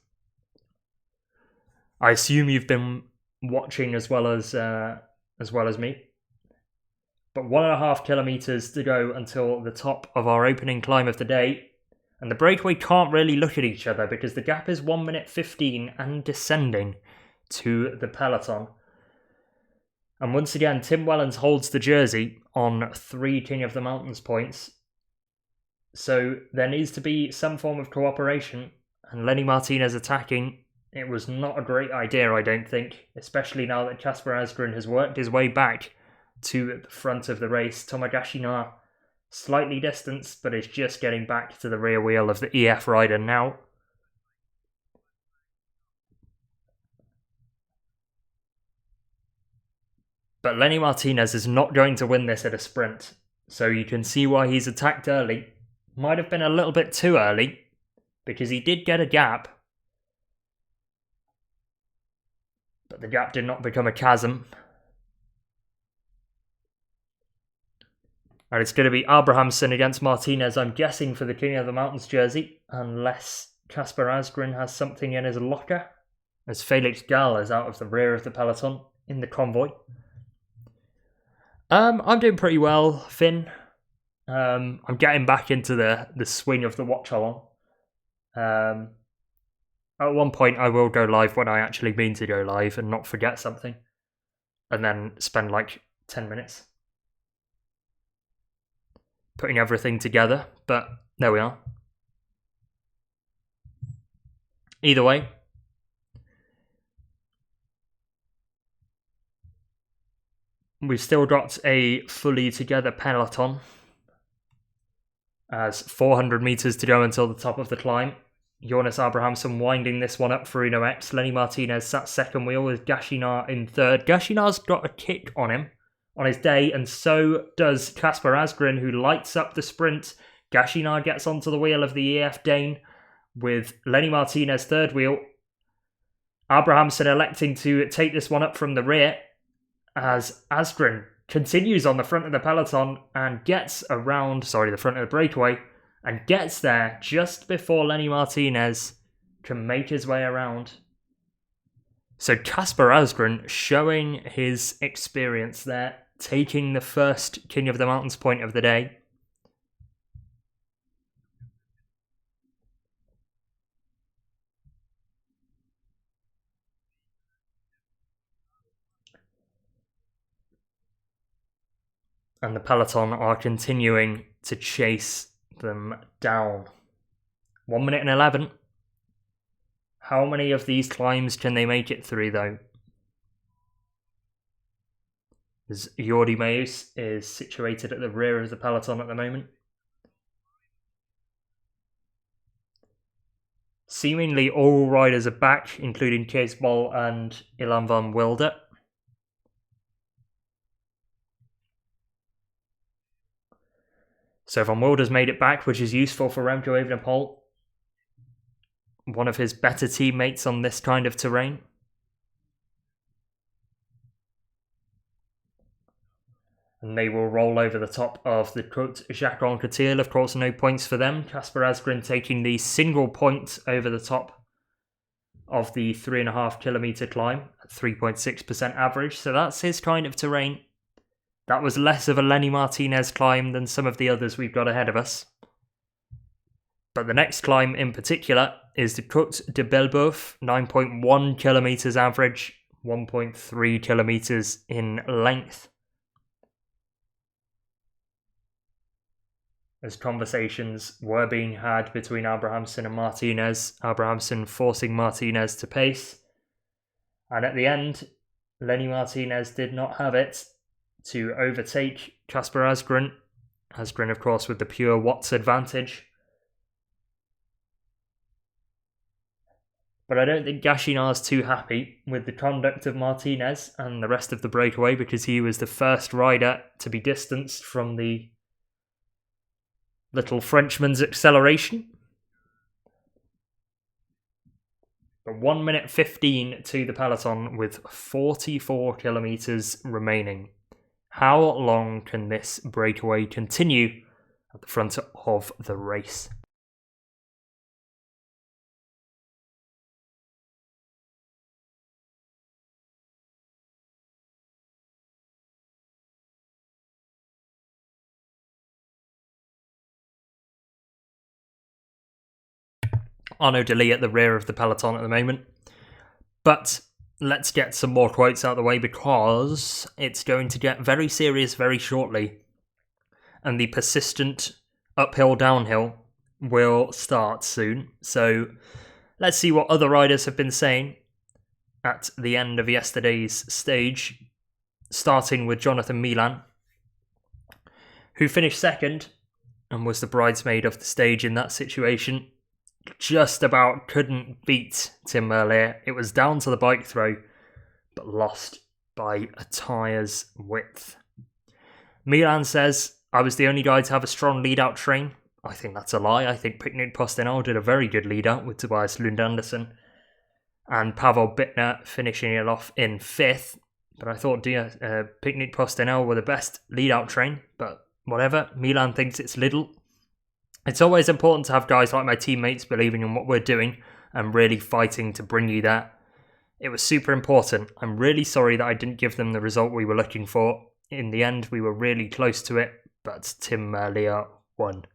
I assume you've been watching as well as me. But 1.5 kilometers to go until the top of our opening climb of the day, and the breakaway can't really look at each other because the gap is 1 minute 15 and descending to the peloton. And once again, Tim Wellens holds the jersey on 3 King of the Mountains points. So there needs to be some form of cooperation, and Lenny Martinez attacking, it was not a great idea, I don't think, especially now that Kasper Asgreen has worked his way back to the front of the race. Thomas Gachinard slightly distanced, but is just getting back to the rear wheel of the EF rider now. But Lenny Martinez is not going to win this at a sprint, so you can see why he's attacked early. Might have been a little bit too early, because he did get a gap. But the gap did not become a chasm. And it's going to be Abrahamsen against Martinez, I'm guessing, for the King of the Mountains jersey, unless Kasper Asgreen has something in his locker, as Felix Gall is out of the rear of the peloton in the convoy. I'm doing pretty well, Finn. I'm getting back into the swing of the watch along. At one point I will go live when I actually mean to go live and not forget something, and then spend like 10 minutes putting everything together, but there we are. Either way, we've still got a fully together peloton, as 400 metres to go until the top of the climb. Jonas Abrahamsen winding this one up for Uno X. Lenny Martinez sat second wheel with Gachinard in third. Gachinard's got a kick on him on his day, and so does Kasper Asgreen, who lights up the sprint. Gachinard gets onto the wheel of the EF Dane with Lenny Martinez third wheel. Abrahamsen electing to take this one up from the rear, as Asgreen continues on the front of the peloton and gets around, the front of the breakaway, and gets there just before Lenny Martinez can make his way around. So Kasper Asgreen showing his experience there, taking the first King of the Mountains point of the day. And the peloton are continuing to chase them down. 1 minute and 11. How many of these climbs can they make it through, though? As Jordi Meus is situated at the rear of the peloton at the moment. Seemingly all riders are back, including Kees Bol and Ilan van Wilder. So Van Wilder's made it back, which is useful for Remco Evenepoel. One of his better teammates on this kind of terrain. And they will roll over the top of the Côte Jacques Anquetil. Of course, no points for them. Kasper Asgreen taking the single point over the top of the 3.5 kilometre climb at 3.6% average. So that's his kind of terrain. That was less of a Lenny Martinez climb than some of the others we've got ahead of us. But the next climb in particular is the Côte de Belbeuf, 9.1 kilometres average, 1.3 kilometres in length. As conversations were being had between Abrahamsen and Martinez, Abrahamsen forcing Martinez to pace. And at the end, Lenny Martinez did not have it to overtake Kasper Asgreen. Asgreen, of course, with the pure Watts advantage. But I don't think Gachinar's too happy with the conduct of Martinez and the rest of the breakaway, because he was the first rider to be distanced from the little Frenchman's acceleration. But 1 minute 15 to the peloton with 44 kilometres remaining. How long can this breakaway continue at the front of the race? Arnaud Delis at the rear of the peloton at the moment. But let's get some more quotes out of the way, because it's going to get very serious very shortly. And the persistent uphill-downhill will start soon. So let's see what other riders have been saying at the end of yesterday's stage. Starting with Jonathan Milan, who finished second and was the bridesmaid of the stage in that situation. Just about couldn't beat Tim Merlier. It was down to the bike throw, but lost by a tyre's width. Milan says, I was the only guy to have a strong lead-out train. I think that's a lie. I think Picnic Postinel did a very good lead-out with Tobias Lund Andersen and Pavel Bittner finishing it off in 5th. But I thought Picnic Postinel were the best lead-out train, but whatever. Milan thinks it's Lidl. It's always important to have guys like my teammates believing in what we're doing and really fighting to bring you there. It was super important. I'm really sorry that I didn't give them the result we were looking for. In the end, we were really close to it, but Tim Merlier won.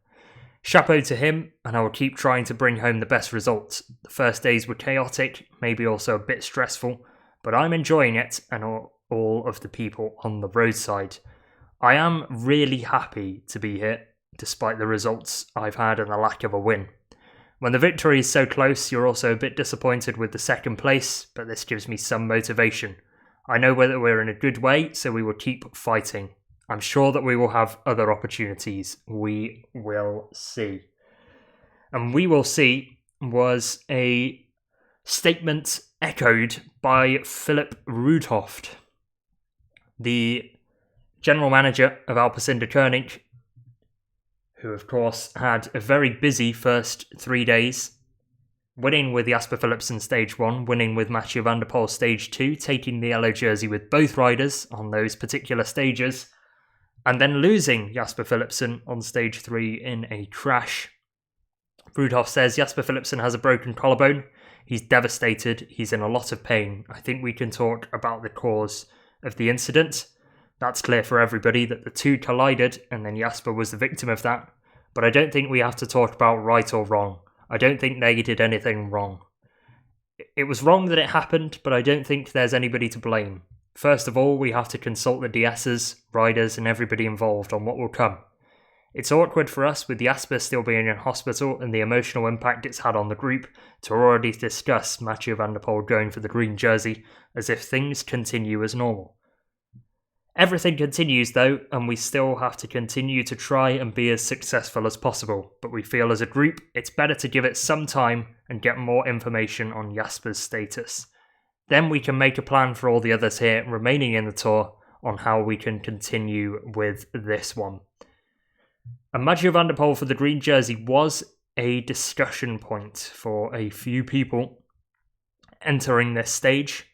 Chapeau to him, and I will keep trying to bring home the best results. The first days were chaotic, maybe also a bit stressful, but I'm enjoying it and all of the people on the roadside. I am really happy to be here, despite the results I've had and the lack of a win. When the victory is so close, you're also a bit disappointed with the second place, but this gives me some motivation. I know whether we're in a good way, so we will keep fighting. I'm sure that we will have other opportunities. We will see. And we will see was a statement echoed by Philip Rudhoft, the general manager of Alpecin-Deceuninck, who of course had a very busy first 3 days, winning with Jasper Philipsen stage 1, winning with Mathieu Van Der Poel stage 2, taking the yellow jersey with both riders on those particular stages, and then losing Jasper Philipsen on stage 3 in a crash. Rudolph says Jasper Philipsen has a broken collarbone. He's devastated. He's in a lot of pain. I think we can talk about the cause of the incident, That's clear for everybody that the two collided and then Jasper was the victim of that. But I don't think we have to talk about right or wrong. I don't think they did anything wrong. It was wrong that it happened, but I don't think there's anybody to blame. First of all, we have to consult the DSs, riders and everybody involved on what will come. It's awkward for us with Jasper still being in hospital and the emotional impact it's had on the group to already discuss Mathieu Van Der Poel going for the green jersey as if things continue as normal. Everything continues though, and we still have to continue to try and be as successful as possible, but we feel as a group it's better to give it some time and get more information on Jasper's status. Then we can make a plan for all the others here remaining in the tour on how we can continue with this one. And Mathieu Van Der Poel for the green jersey was a discussion point for a few people entering this stage.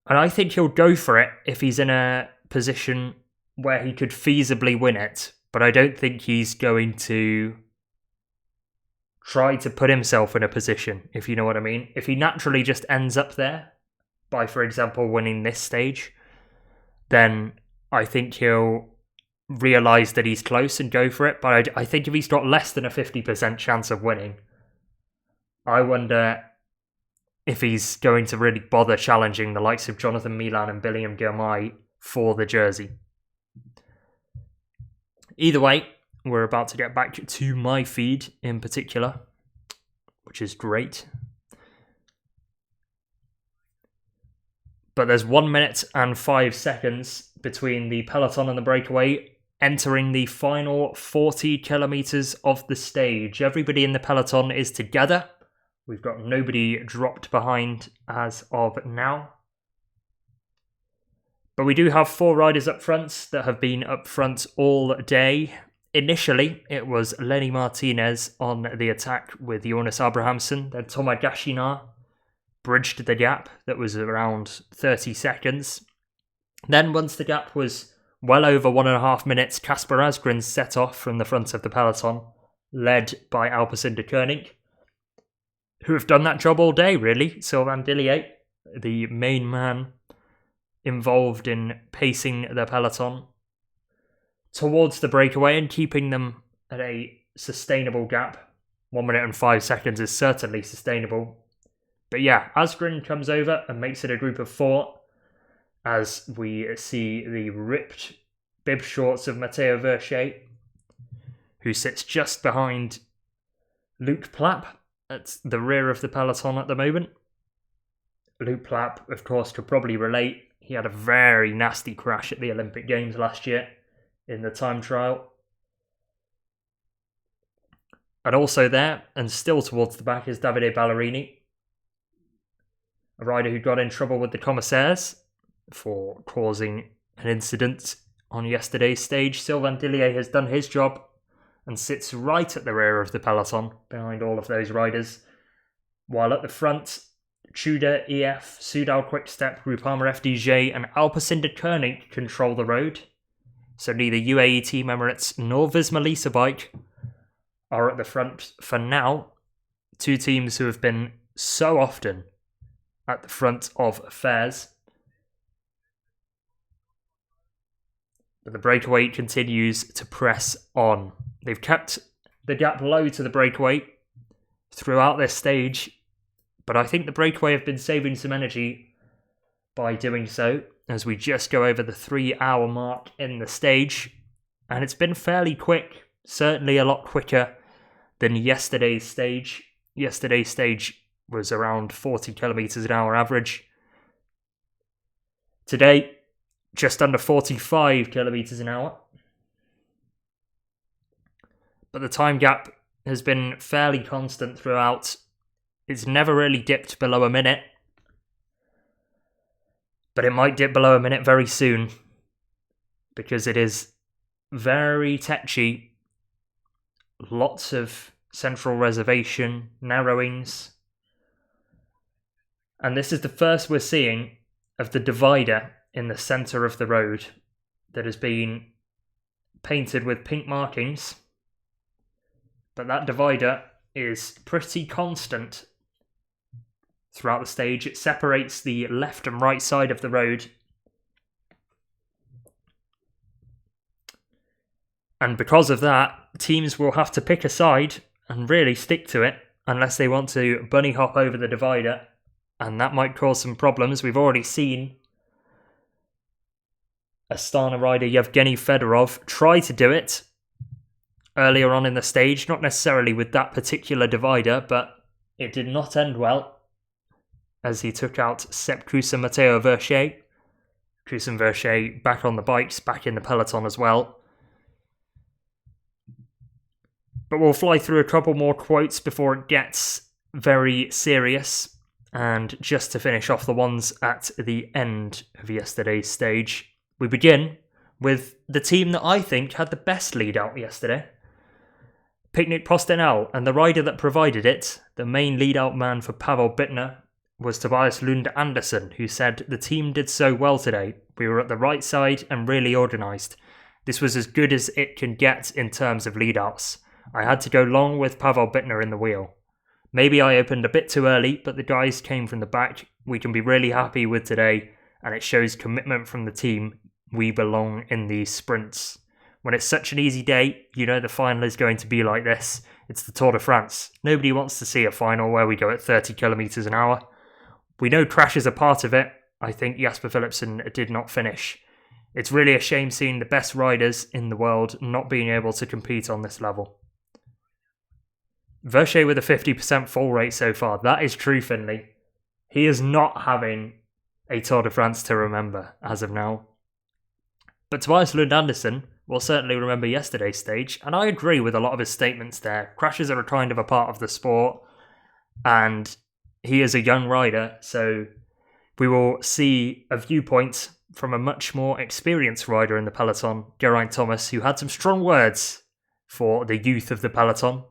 And I think he'll go for it if he's in a position where he could feasibly win it. But I don't think he's going to try to put himself in a position, if you know what I mean. If he naturally just ends up there by, for example, winning this stage, then I think he'll realise that he's close and go for it. But I think if he's got less than a 50% chance of winning, I wonder if he's going to really bother challenging the likes of Jonathan Milan and William Girmay for the jersey. Either way, we're about to get back to my feed in particular, which is great. But there's 1 minute and 5 seconds between the peloton and the breakaway entering the final 40 kilometres of the stage. Everybody in the peloton is together. We've got nobody dropped behind as of now. But we do have 4 riders up front that have been up front all day. Initially, it was Lenny Martinez on the attack with Jonas Abrahamsen. Then Thomas Gachinard bridged the gap that was around 30 seconds. Then once the gap was well over 1.5 minutes, Kasper Asgreen set off from the front of the peloton, led by Alpecin-Deceuninck, who have done that job all day, really. Sylvain Dillier, the main man involved in pacing the peloton towards the breakaway and keeping them at a sustainable gap. 1 minute and 5 seconds is certainly sustainable. But yeah, Asgreen comes over and makes it a group of 4 as we see the ripped bib shorts of Matteo Verchet, who sits just behind Luke Plapp at the rear of the peloton at the moment. Luke Plapp, of course, could probably relate. He had a very nasty crash at the Olympic Games last year in the time trial. And also there, and still towards the back, is Davide Ballerini, a rider who got in trouble with the commissaires for causing an incident on yesterday's stage. Sylvain Dillier has done his job and sits right at the rear of the peloton behind all of those riders. While at the front, Tudor, EF, Soudal Quickstep, Groupama FDJ and Alpecin-Deceuninck control the road. So neither UAE Team Emirates nor Visma Lease-A-Bike are at the front for now. 2 teams who have been so often at the front of affairs. But the breakaway continues to press on. They've kept the gap low to the breakaway throughout this stage, but I think the breakaway have been saving some energy by doing so as we just go over the 3-hour mark in the stage, and it's been fairly quick, certainly a lot quicker than yesterday's stage. Yesterday's stage was around 40 kilometres an hour average. Today, just under 45 kilometres an hour. But the time gap has been fairly constant throughout. It's never really dipped below a minute. But it might dip below a minute very soon, because it is very tetchy. Lots of central reservation, narrowings. And this is the first we're seeing of the divider in the centre of the road that has been painted with pink markings. But that divider is pretty constant throughout the stage. It separates the left and right side of the road And because of that, teams will have to pick a side and really stick to it unless they want to bunny hop over the divider. And that might cause some problems. We've already seen Astana rider Yevgeny Fedorov try to do it earlier on in the stage. Not necessarily with that particular divider, but it did not end well as he took out Sepp Kuss and Matteo Verchet. Kuss and Verchet back on the bikes, back in the peloton as well. But we'll fly through a couple more quotes before it gets very serious. And just to finish off the ones at the end of yesterday's stage, we begin with the team that I think had the best lead out yesterday. Picnic Postenel, and the rider that provided it, the main lead out man for Pavel Bittner, was Tobias Lund Andersen, who said, "The team did so well today. We were at the right side and really organised. This was as good as it can get in terms of lead outs. I had to go long with Pavel Bittner in the wheel. Maybe I opened a bit too early, but the guys came from the back. We can be really happy with today, and it shows commitment from the team. We belong in these sprints. When it's such an easy day, you know the final is going to be like this. It's the Tour de France. Nobody wants to see a final where we go at 30 kilometres an hour. We know crashes are part of it. I think Jasper Philipsen did not finish. It's really a shame seeing the best riders in the world not being able to compete on this level." Verchet with a 50% fall rate so far. That is true, Finley. He is not having a Tour de France to remember as of now. But Tobias Lund Andersen will certainly remember yesterday's stage, and I agree with a lot of his statements there. Crashes are a kind of a part of the sport, and he is a young rider, so we will see a viewpoint from a much more experienced rider in the peloton, Geraint Thomas, who had some strong words for the youth of the peloton.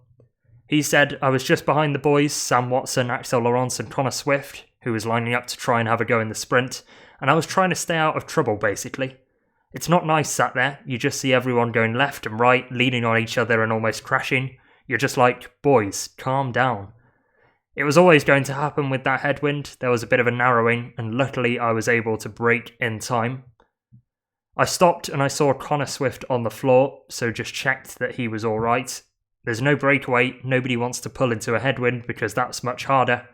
He said, "I was just behind the boys, Sam Watson, Axel Laurence and Connor Swift, who was lining up to try and have a go in the sprint, and I was trying to stay out of trouble, basically. It's not nice sat there. You just see everyone going left and right, leaning on each other and almost crashing. You're just like, boys, calm down. It was always going to happen with that headwind. There was a bit of a narrowing, and luckily I was able to brake in time. I stopped and I saw Connor Swift on the floor, so just checked that he was all right. There's no breakaway. Nobody wants to pull into a headwind because that's much harder.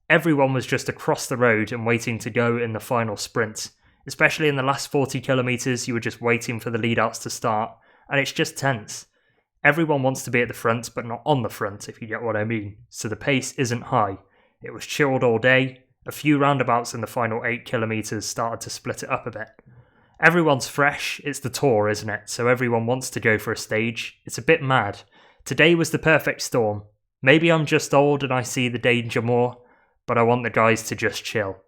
Everyone was just across the road and waiting to go in the final sprint. Especially in the last 40 kilometres, you were just waiting for the lead-outs to start, and it's just tense. Everyone wants to be at the front, but not on the front, if you get what I mean. So the pace isn't high. It was chilled all day. A few roundabouts in the final 8 kilometres started to split it up a bit. Everyone's fresh. It's the Tour, isn't it? So everyone wants to go for a stage. It's a bit mad. Today was the perfect storm. Maybe I'm just old and I see the danger more, but I want the guys to just chill."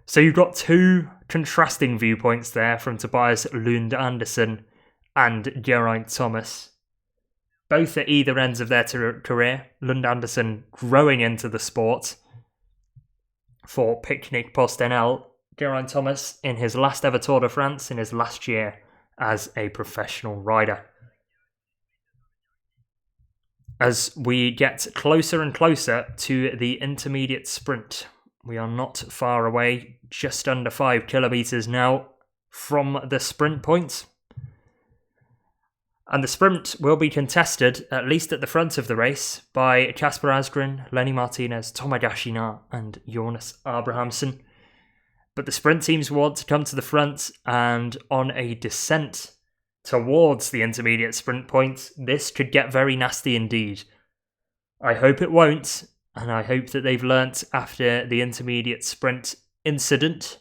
So you've got two contrasting viewpoints there from Tobias Lund Andersen and Geraint Thomas. Both at either ends of their career. Lund Andersen growing into the sport for Picnic Postenel. Geraint Thomas in his last ever Tour de France in his last year as a professional rider. As we get closer and closer to the intermediate sprint, we are not far away, just under 5 kilometres now from the sprint point. And the sprint will be contested, at least at the front of the race, by Kasper Asgreen, Lenny Martinez, Thomas Gachinat and Jonas Abrahamsen. But the sprint teams want to come to the front, and on a descent towards the intermediate sprint point, this could get very nasty indeed. I hope it won't, and I hope that they've learnt after the intermediate sprint incident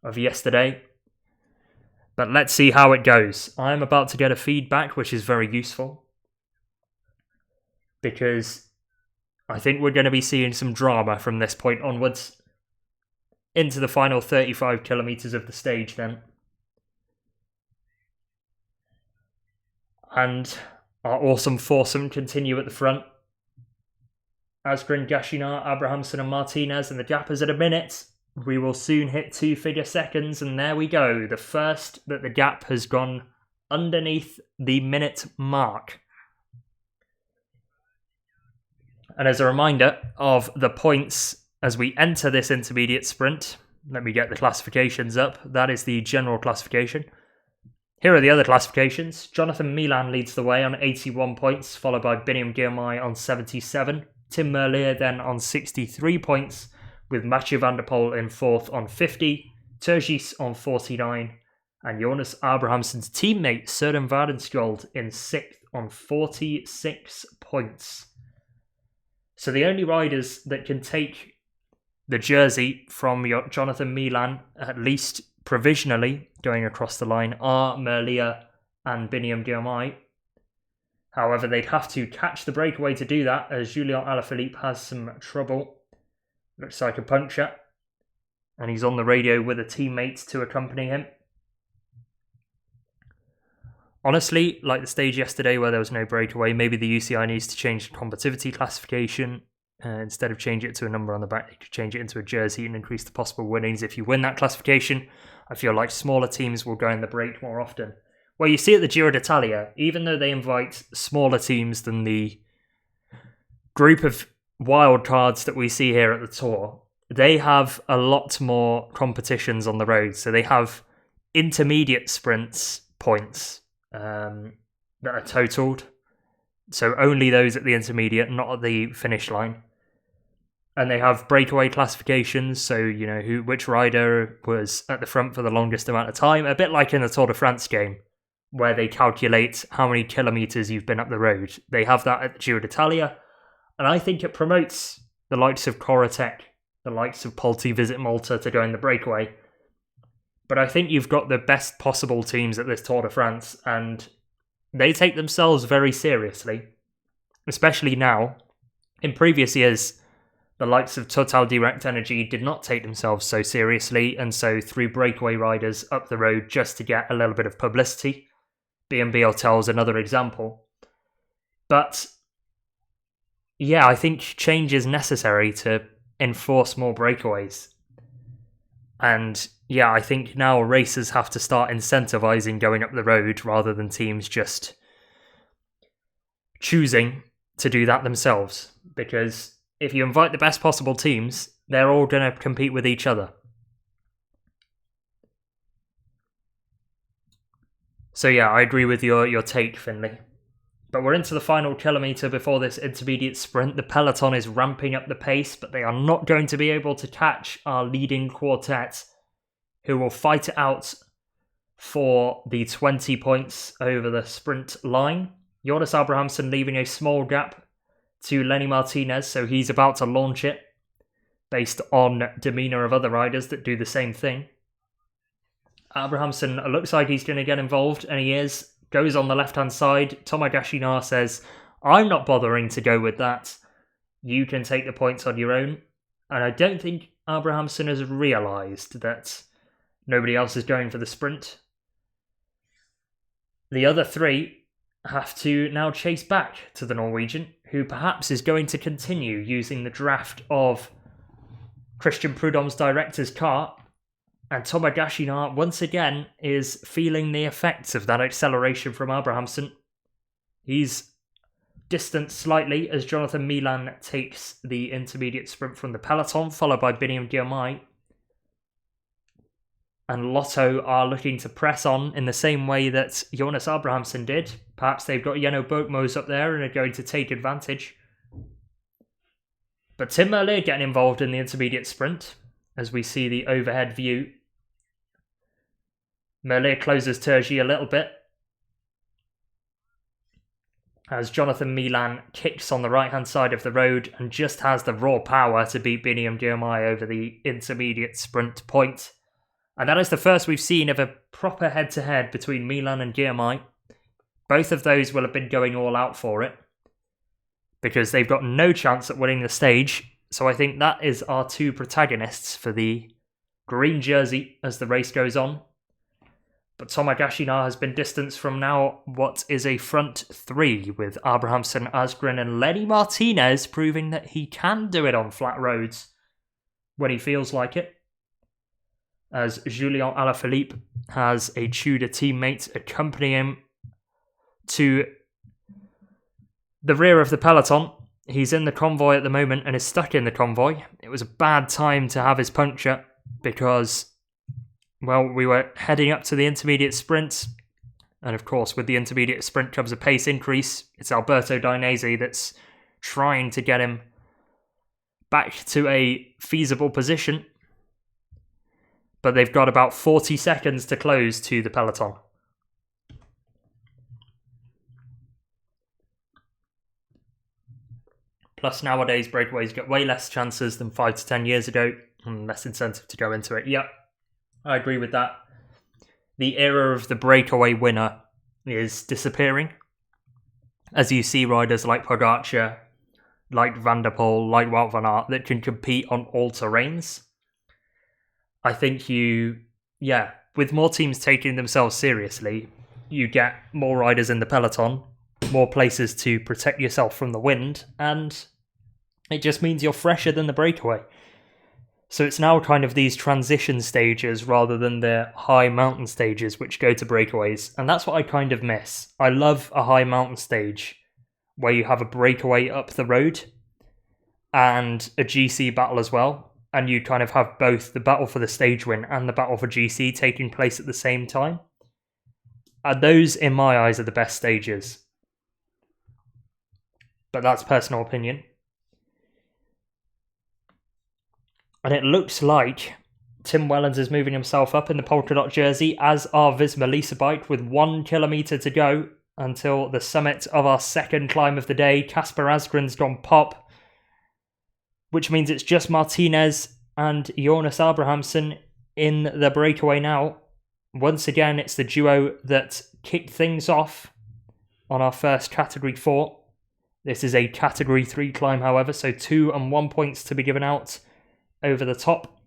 of yesterday. But let's see how it goes. I'm about to get a feedback, which is very useful, because I think we're going to be seeing some drama from this point onwards into the final 35 kilometres of the stage then. And our awesome foursome continue at the front. Asgreen, Gachinat, Abrahamsen and Martinez, and the gap is at a minute. We will soon hit 2-figure seconds, and there we go. The first that the gap has gone underneath the minute mark. And as a reminder of the points as we enter this intermediate sprint, let me get the classifications up. That is the general classification. Here are the other classifications. Jonathan Milan leads the way on 81 points, followed by Biniam Girmay on 77. Tim Merlier then on 63 points, with Mathieu Van Der Poel in 4th on 50, Turgis on 49, and Jonas Abrahamsen's teammate Søren Vardenskjold in 6th on 46 points. So the only riders that can take the jersey from Jonathan Milan, at least provisionally going across the line, are Merlier and Biniam Girmay. However, they'd have to catch the breakaway to do that, as Julian Alaphilippe has some trouble. Looks like a puncture. And he's on the radio with a teammate to accompany him. Honestly, like the stage yesterday where there was no breakaway, maybe the UCI needs to change the combativity classification. Instead of change it to a number on the back, they could change it into a jersey and increase the possible winnings if you win that classification. I feel like smaller teams will go in the break more often. Well, you see at the Giro d'Italia, even though they invite smaller teams than the group of wild cards that we see here at the Tour, they have a lot more competitions on the road. So they have intermediate sprints points that are totaled. So only those at the intermediate, not at the finish line. And they have breakaway classifications, so, you know, which rider was at the front for the longest amount of time. A bit like in the Tour de France game, where they calculate how many kilometres you've been up the road. They have that at the Giro d'Italia, and I think it promotes the likes of Corotec, the likes of Polti Visit Malta to go in the breakaway. But I think you've got the best possible teams at this Tour de France, and they take themselves very seriously, especially now. In previous years, the likes of Total Direct Energy did not take themselves so seriously, and so threw breakaway riders up the road just to get a little bit of publicity. B&B Hotel is another example. But yeah, I think change is necessary to enforce more breakaways. And yeah, I think now racers have to start incentivizing going up the road rather than teams just choosing to do that themselves. Because if you invite the best possible teams, they're all going to compete with each other. So yeah, I agree with your take, Finley. But we're into the final kilometre before this intermediate sprint. The peloton is ramping up the pace, but they are not going to be able to catch our leading quartet, who will fight it out for the 20 points over the sprint line. Jonas Abrahamsen leaving a small gap to Lenny Martinez, so he's about to launch it based on demeanour of other riders that do the same thing. Abrahamsen looks like he's going to get involved, and he is. Goes on the left-hand side. Thomas Gachinar says, I'm not bothering to go with that. You can take the points on your own. And I don't think Abrahamsen has realised that nobody else is going for the sprint. The other three have to now chase back to the Norwegian, who perhaps is going to continue using the draft of Christian Prudhomme's director's car. And Thomas Gachinar, once again, is feeling the effects of that acceleration from Abrahamsen. He's distanced slightly as Jonathan Milan takes the intermediate sprint from the peloton, followed by Biniam Girmay. And Lotto are looking to press on in the same way that Jonas Abrahamsen did. Perhaps they've got Jenno Boekmoos up there and are going to take advantage. But Tim Merlier getting involved in the intermediate sprint, as we see the overhead view. Merlier closes Turgis a little bit, as Jonathan Milan kicks on the right-hand side of the road and just has the raw power to beat Biniam Girmay over the intermediate sprint point. And that is the first we've seen of a proper head-to-head between Milan and Girmay. Both of those will have been going all out for it, because they've got no chance at winning the stage. So I think that is our two protagonists for the green jersey as the race goes on. But Thomas Gachinar has been distanced from now what is a front three, with Abrahamsen, Asgreen and Lenny Martinez proving that he can do it on flat roads when he feels like it. As Julian Alaphilippe has a Tudor teammate accompanying him to the rear of the peloton. He's in the convoy at the moment and is stuck in the convoy. It was a bad time to have his puncture because, well, we were heading up to the intermediate sprint. And of course, with the intermediate sprint comes a pace increase. It's Alberto Dainese that's trying to get him back to a feasible position. But they've got about 40 seconds to close to the peloton. Plus, nowadays, breakaways get way less chances than 5 to 10 years ago, and less incentive to go into it. Yep, I agree with that. The era of the breakaway winner is disappearing. As you see riders like Pogacar, like Van Der Poel, like Wout van Aert that can compete on all terrains. I think with more teams taking themselves seriously, you get more riders in the peloton, more places to protect yourself from the wind, and it just means you're fresher than the breakaway. So it's now kind of these transition stages rather than the high mountain stages which go to breakaways, and that's what I kind of miss. I love a high mountain stage where you have a breakaway up the road and a GC battle as well, and you kind of have both the battle for the stage win and the battle for GC taking place at the same time. And those, in my eyes, are the best stages. But that's personal opinion. And it looks like Tim Wellens is moving himself up in the polka dot jersey, as are Visma Lease-A-Bike, with 1 kilometre to go until the summit of our second climb of the day. Kasper Asgren's gone pop, which means it's just Martinez and Jonas Abrahamsen in the breakaway now. Once again, it's the duo that kicked things off on our first Category 4. This is a Category 3 climb, however, so 2 and 1 points to be given out over the top,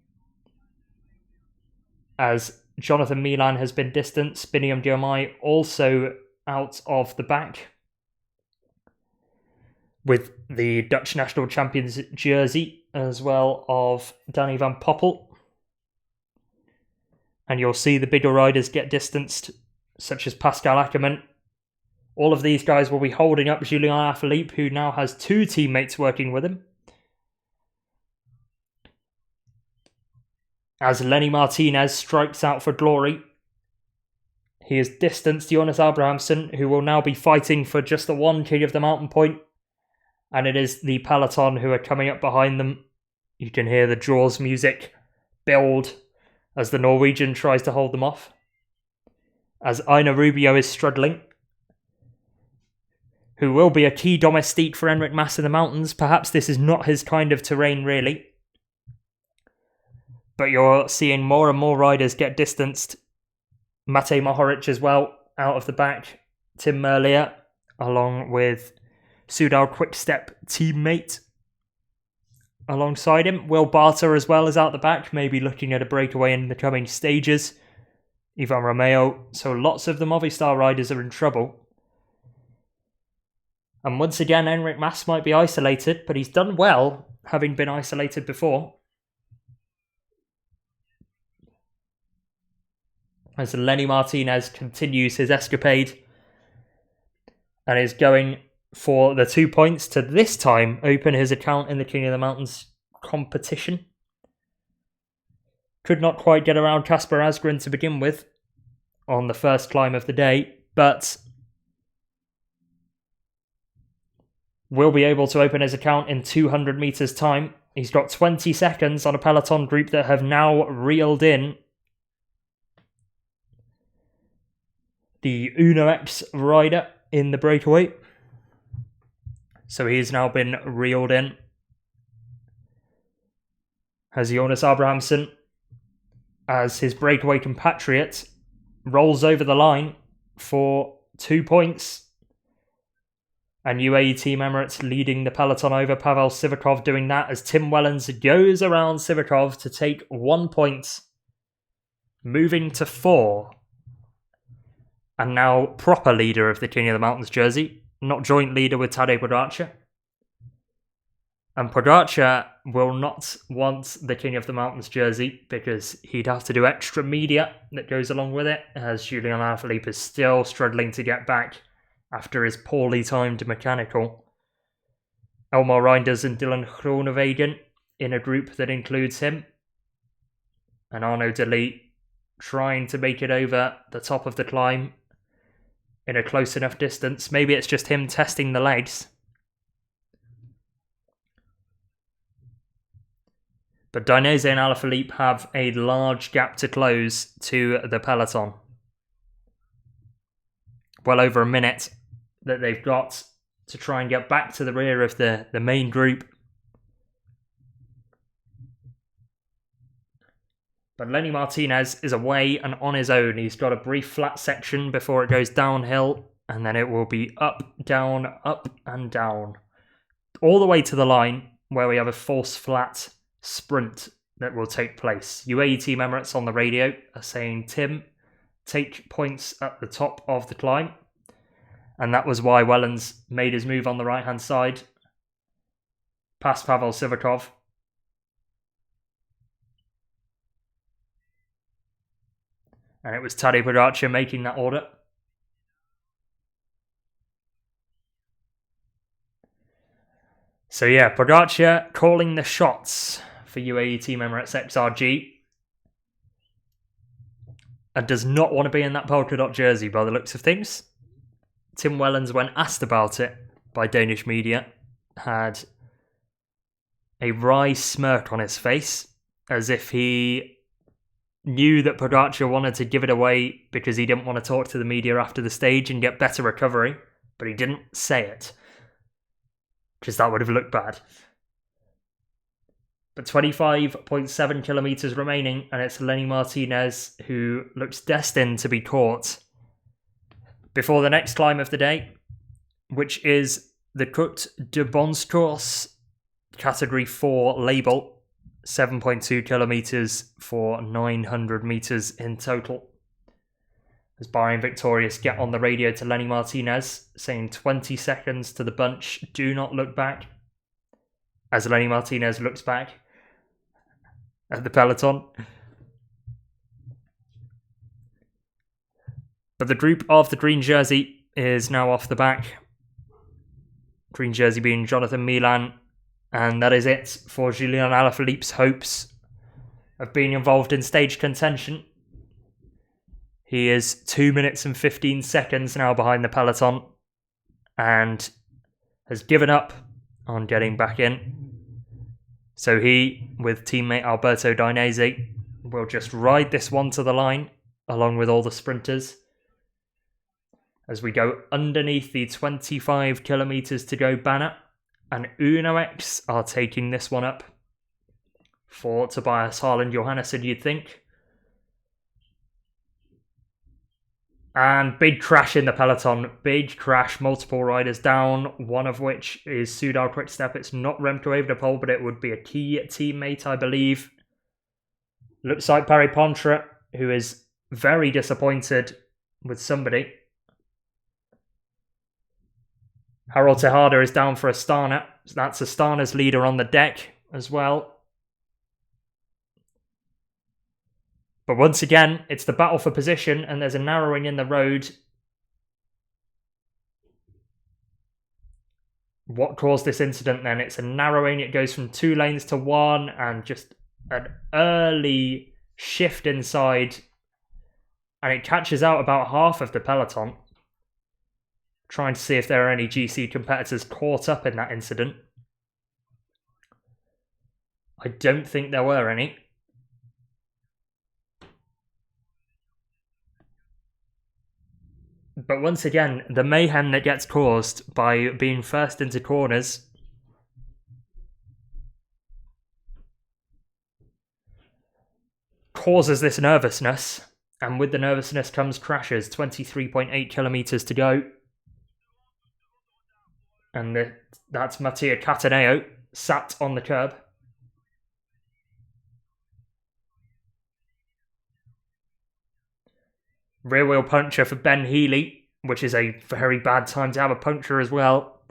as Jonathan Milan has been distanced. Biniam Diomaye also out of the back with the Dutch national champions jersey, as well of Danny van Poppel. And you'll see the bigger riders get distanced, such as Pascal Ackermann. All of these guys will be holding up Julien Alaphilippe, who now has 2 teammates working with him. As Lenny Martinez strikes out for glory, he has distanced Jonas Abrahamsen, who will now be fighting for just the 1 King of the Mountain point. And it is the peloton who are coming up behind them. You can hear the Jaws music build as the Norwegian tries to hold them off. As Aina Rubio is struggling, who will be a key domestique for Enric Mas in the mountains. Perhaps this is not his kind of terrain, really. But you're seeing more and more riders get distanced. Matej Mohoric as well, out of the back. Tim Merlier, along with Soudal Quickstep teammate alongside him. Will Barter as well is out the back, maybe looking at a breakaway in the coming stages. Ivan Romeo. So lots of the Movistar riders are in trouble. And once again, Enric Mas might be isolated, but he's done well, having been isolated before. As Lenny Martinez continues his escapade and is going for the 2 points to this time open his account in the King of the Mountains competition. Could not quite get around Kasper Asgren to begin with on the first climb of the day, but will be able to open his account in 200 metres time. He's got 20 seconds on a peloton group that have now reeled in the Uno X rider in the breakaway. So he's now been reeled in. As Jonas Abrahamsen, as his breakaway compatriot, rolls over the line for 2 points. And UAE Team Emirates leading the peloton over. Pavel Sivakov doing that as Tim Wellens goes around Sivakov to take 1 point. Moving to 4. And now proper leader of the King of the Mountains jersey. Not joint leader with Tadej Pogacar. And Pogacar will not want the King of the Mountains jersey because he'd have to do extra media that goes along with it, as Julien Alaphilippe is still struggling to get back after his poorly timed mechanical. Elmar Reinders and Dylan Groenewegen in a group that includes him. And Arnaud Delis trying to make it over the top of the climb in a close enough distance. Maybe it's just him testing the legs. But Dainese and Alaphilippe have a large gap to close to the peloton. Well over a minute that they've got to try and get back to the rear of the main group. But Lenny Martinez is away and on his own. He's got a brief flat section before it goes downhill, and then it will be up, and down. All the way to the line where we have a false flat sprint that will take place. UAE Team Emirates on the radio are saying, Tim, take points at the top of the climb. And that was why Wellens made his move on the right-hand side, past Pavel Sivakov. And it was Tadej Pogacar making that order. So yeah, Pogacar calling the shots for UAE Team Emirates XRG. And does not want to be in that polka dot jersey by the looks of things. Tim Wellens, when asked about it by Danish media, had a wry smirk on his face, as if he knew that Pogacar wanted to give it away because he didn't want to talk to the media after the stage and get better recovery, but he didn't say it, because that would have looked bad. But 25.7 kilometres remaining, and it's Lenny Martinez who looks destined to be caught before the next climb of the day, which is the Côte de Bonsecours Category 4 label, 7.2 kilometres for 900 metres in total. As Bahrain Victorious get on the radio to Lenny Martinez, saying 20 seconds to the bunch, do not look back. As Lenny Martinez looks back at the peloton. But the group of the green jersey is now off the back. Green jersey being Jonathan Milan. And that is it for Julian Alaphilippe's hopes of being involved in stage contention. He is 2 minutes and 15 seconds now behind the peloton and has given up on getting back in. So he, with teammate Alberto Dainese, will just ride this one to the line along with all the sprinters as we go underneath the 25 kilometres to go banner. And Uno X are taking this one up for Tobias Harland Johannesson, you'd think. And big crash in the peloton. Big crash, multiple riders down, one of which is Soudal Quickstep. It's not Remco Evenepoel, but it would be a key teammate, I believe. Looks like Parry Pontra, who is very disappointed with somebody. Harold Tejada is down for Astana. So that's Astana's leader on the deck as well. But once again, it's the battle for position and there's a narrowing in the road. What caused this incident then? It's a narrowing. It goes from 2 lanes to 1 and just an early shift inside. And it catches out about half of the peloton. Trying to see if there are any GC competitors caught up in that incident. I don't think there were any. But once again, the mayhem that gets caused by being first into corners causes this nervousness. And with the nervousness comes crashes. 23.8 kilometres to go. And that's Mattia Cataneo sat on the curb. Rear wheel puncture for Ben Healy, which is a very bad time to have a puncture as well.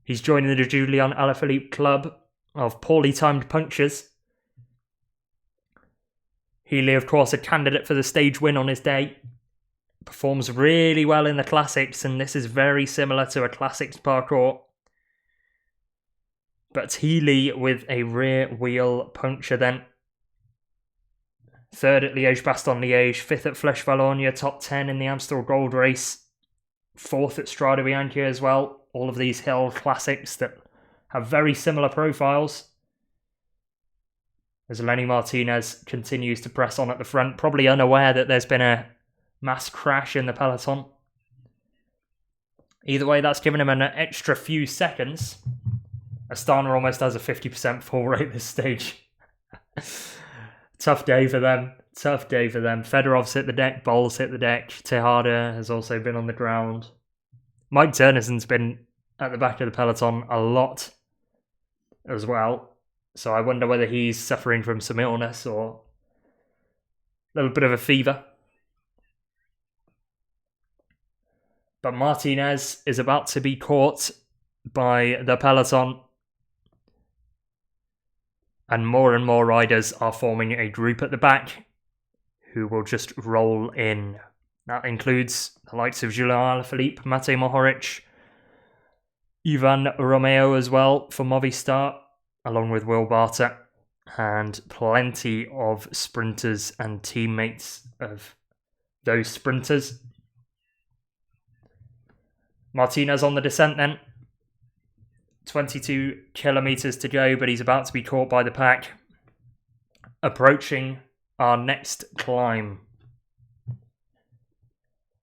He's joining the Julian Alaphilippe club of poorly timed punctures. Healy, of course, a candidate for the stage win on his day. Performs really well in the classics, and this is very similar to a classics parkour. But Healy with a rear wheel puncture then. 3rd at Liège-Bastogne-Liège, 5th at Flèche-Wallonne, top 10 in the Amstel Gold Race. 4th at Strade Bianche as well. All of these hill classics that have very similar profiles. As Lenny Martinez continues to press on at the front, probably unaware that there's been a mass crash in the peloton. Either way, that's given him an extra few seconds. Astana almost has a 50% fall rate this stage. Tough day for them. Tough day for them. Fedorov's hit the deck. Bowles hit the deck. Tejada has also been on the ground. Mike Turnisson's been at the back of the peloton a lot as well. So I wonder whether he's suffering from some illness or a little bit of a fever. But Martinez is about to be caught by the peloton. And more riders are forming a group at the back who will just roll in. That includes the likes of Julian Alaphilippe, Matej Mohoric, Ivan Romeo as well for Movistar, along with Will Barter, and plenty of sprinters and teammates of those sprinters. Martinez on the descent then. 22 kilometres to go, but he's about to be caught by the pack. Approaching our next climb.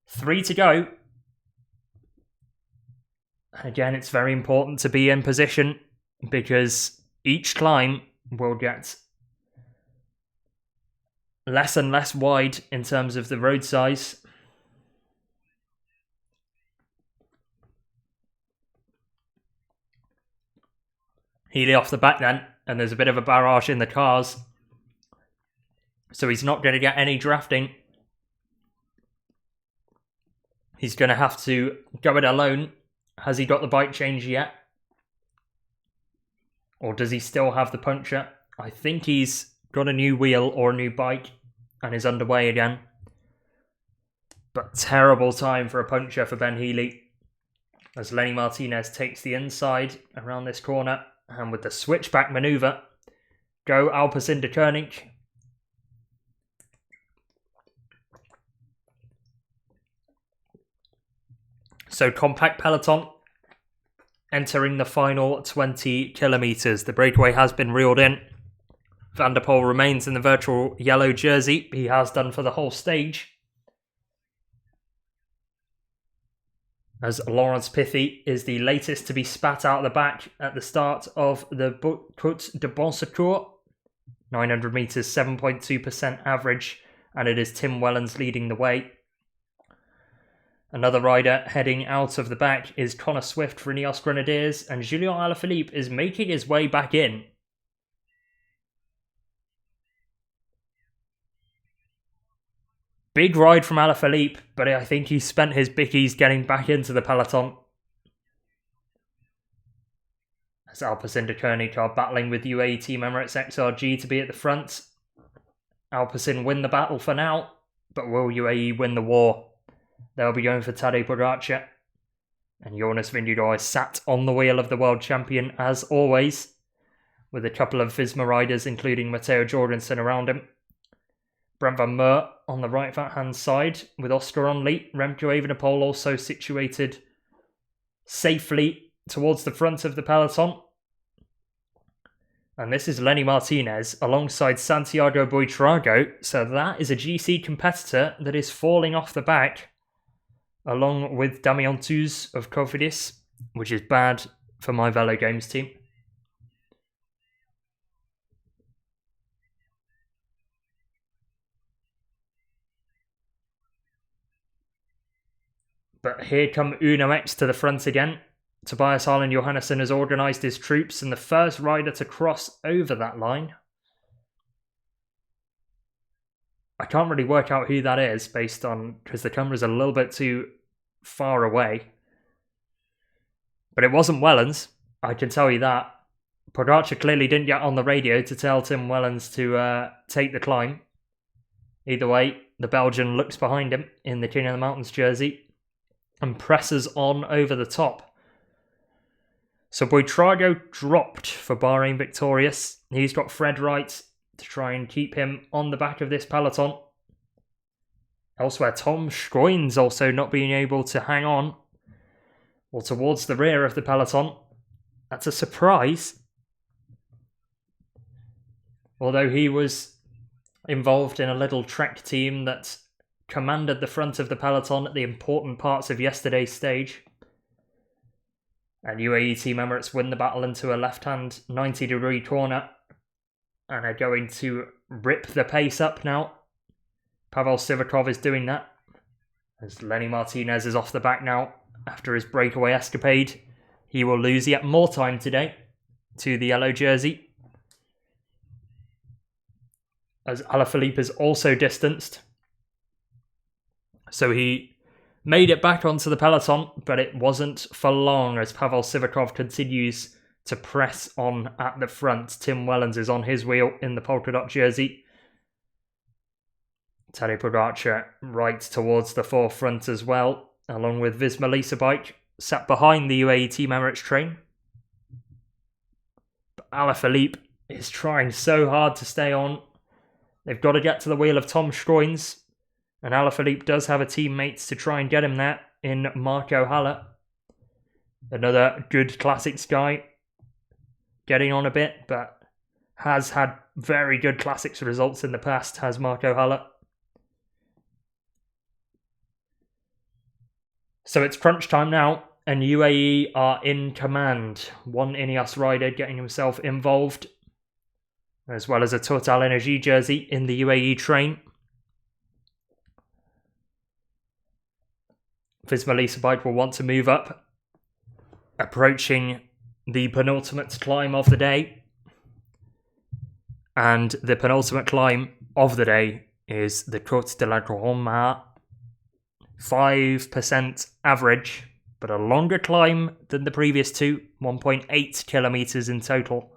3 to go. Again, it's very important to be in position because each climb will get less and less wide in terms of the road size. Healy off the back then, and there's a bit of a barrage in the cars. So he's not going to get any drafting. He's going to have to go it alone. Has he got the bike change yet? Or does he still have the puncture? I think he's got a new wheel or a new bike and is underway again. But terrible time for a puncture for Ben Healy. As Lenny Martinez takes the inside around this corner. And with the switchback manoeuvre, go Alpecin-Deceuninck. So compact peloton entering the final 20 kilometres. The breakaway has been reeled in. Van Der Poel remains in the virtual yellow jersey. He has done for the whole stage. As Laurence Pithy is the latest to be spat out the back at the start of the Côte de Bonsecours. 900 metres, 7.2% average, and it is Tim Wellens leading the way. Another rider heading out of the back is Connor Swift for Ineos Grenadiers, and Julian Alaphilippe is making his way back in. Big ride from Alaphilippe, but I think he spent his bickies getting back into the peloton. As Alpecin-Deceuninck are battling with UAE Team Emirates XRG to be at the front. Alpecin win the battle for now, but will UAE win the war? They'll be going for Tadej Pogacar. And Jonas Vingegaard is sat on the wheel of the world champion as always, with a couple of Visma riders including Matteo Jorgensen around him. Brent Van Meer on the right-hand side with Oscar on lead. Remco Evenepoel also situated safely towards the front of the peloton. And this is Lenny Martinez alongside Santiago Buitrago. So that is a GC competitor that is falling off the back along with Damien Tuz of Cofidis, which is bad for my Velo Games team. But here come Uno X to the front again. Tobias Harlan Johannesson has organised his troops and the first rider to cross over that line. I can't really work out who that is based on, because the camera's a little bit too far away. But it wasn't Wellens, I can tell you that. Pogacar clearly didn't get on the radio to tell Tim Wellens to take the climb. Either way, the Belgian looks behind him in the King of the Mountains jersey and presses on over the top. So Buitrago dropped for Bahrain Victorious. He's got Fred Wright to try and keep him on the back of this peloton. Elsewhere, Tom Schroen's also not being able to hang on or towards the rear of the peloton. That's a surprise. Although he was involved in a little Trek team that commanded the front of the peloton at the important parts of yesterday's stage. And UAE Team Emirates win the battle into a left-hand 90-degree corner and are going to rip the pace up now. Pavel Sivakov is doing that as Lenny Martinez is off the back now after his breakaway escapade. He will lose yet more time today to the yellow jersey, as Alaphilippe is also distanced. So he made it back onto the peloton, but it wasn't for long as Pavel Sivakov continues to press on at the front. Tim Wellens is on his wheel in the polka dot jersey. Tadej Pogacar right towards the forefront as well, along with Visma Lease-A-Bike sat behind the UAE Team Emirates train. But Alaphilippe is trying so hard to stay on. They've got to get to the wheel of Tom Stroins, and Alaphilippe does have a teammate to try and get him there in Marco Haller. Another good classics guy, getting on a bit, but has had very good classics results in the past, has Marco Haller. So it's crunch time now, and UAE are in command. One Ineos rider getting himself involved, as well as a Total Energy jersey in the UAE train. Visma Lease-A-Bike will want to move up, approaching the penultimate climb of the day. And the penultimate climb of the day is the Côte de la Grand-Mare. 5% average, but a longer climb than the previous two, 1.8 kilometers in total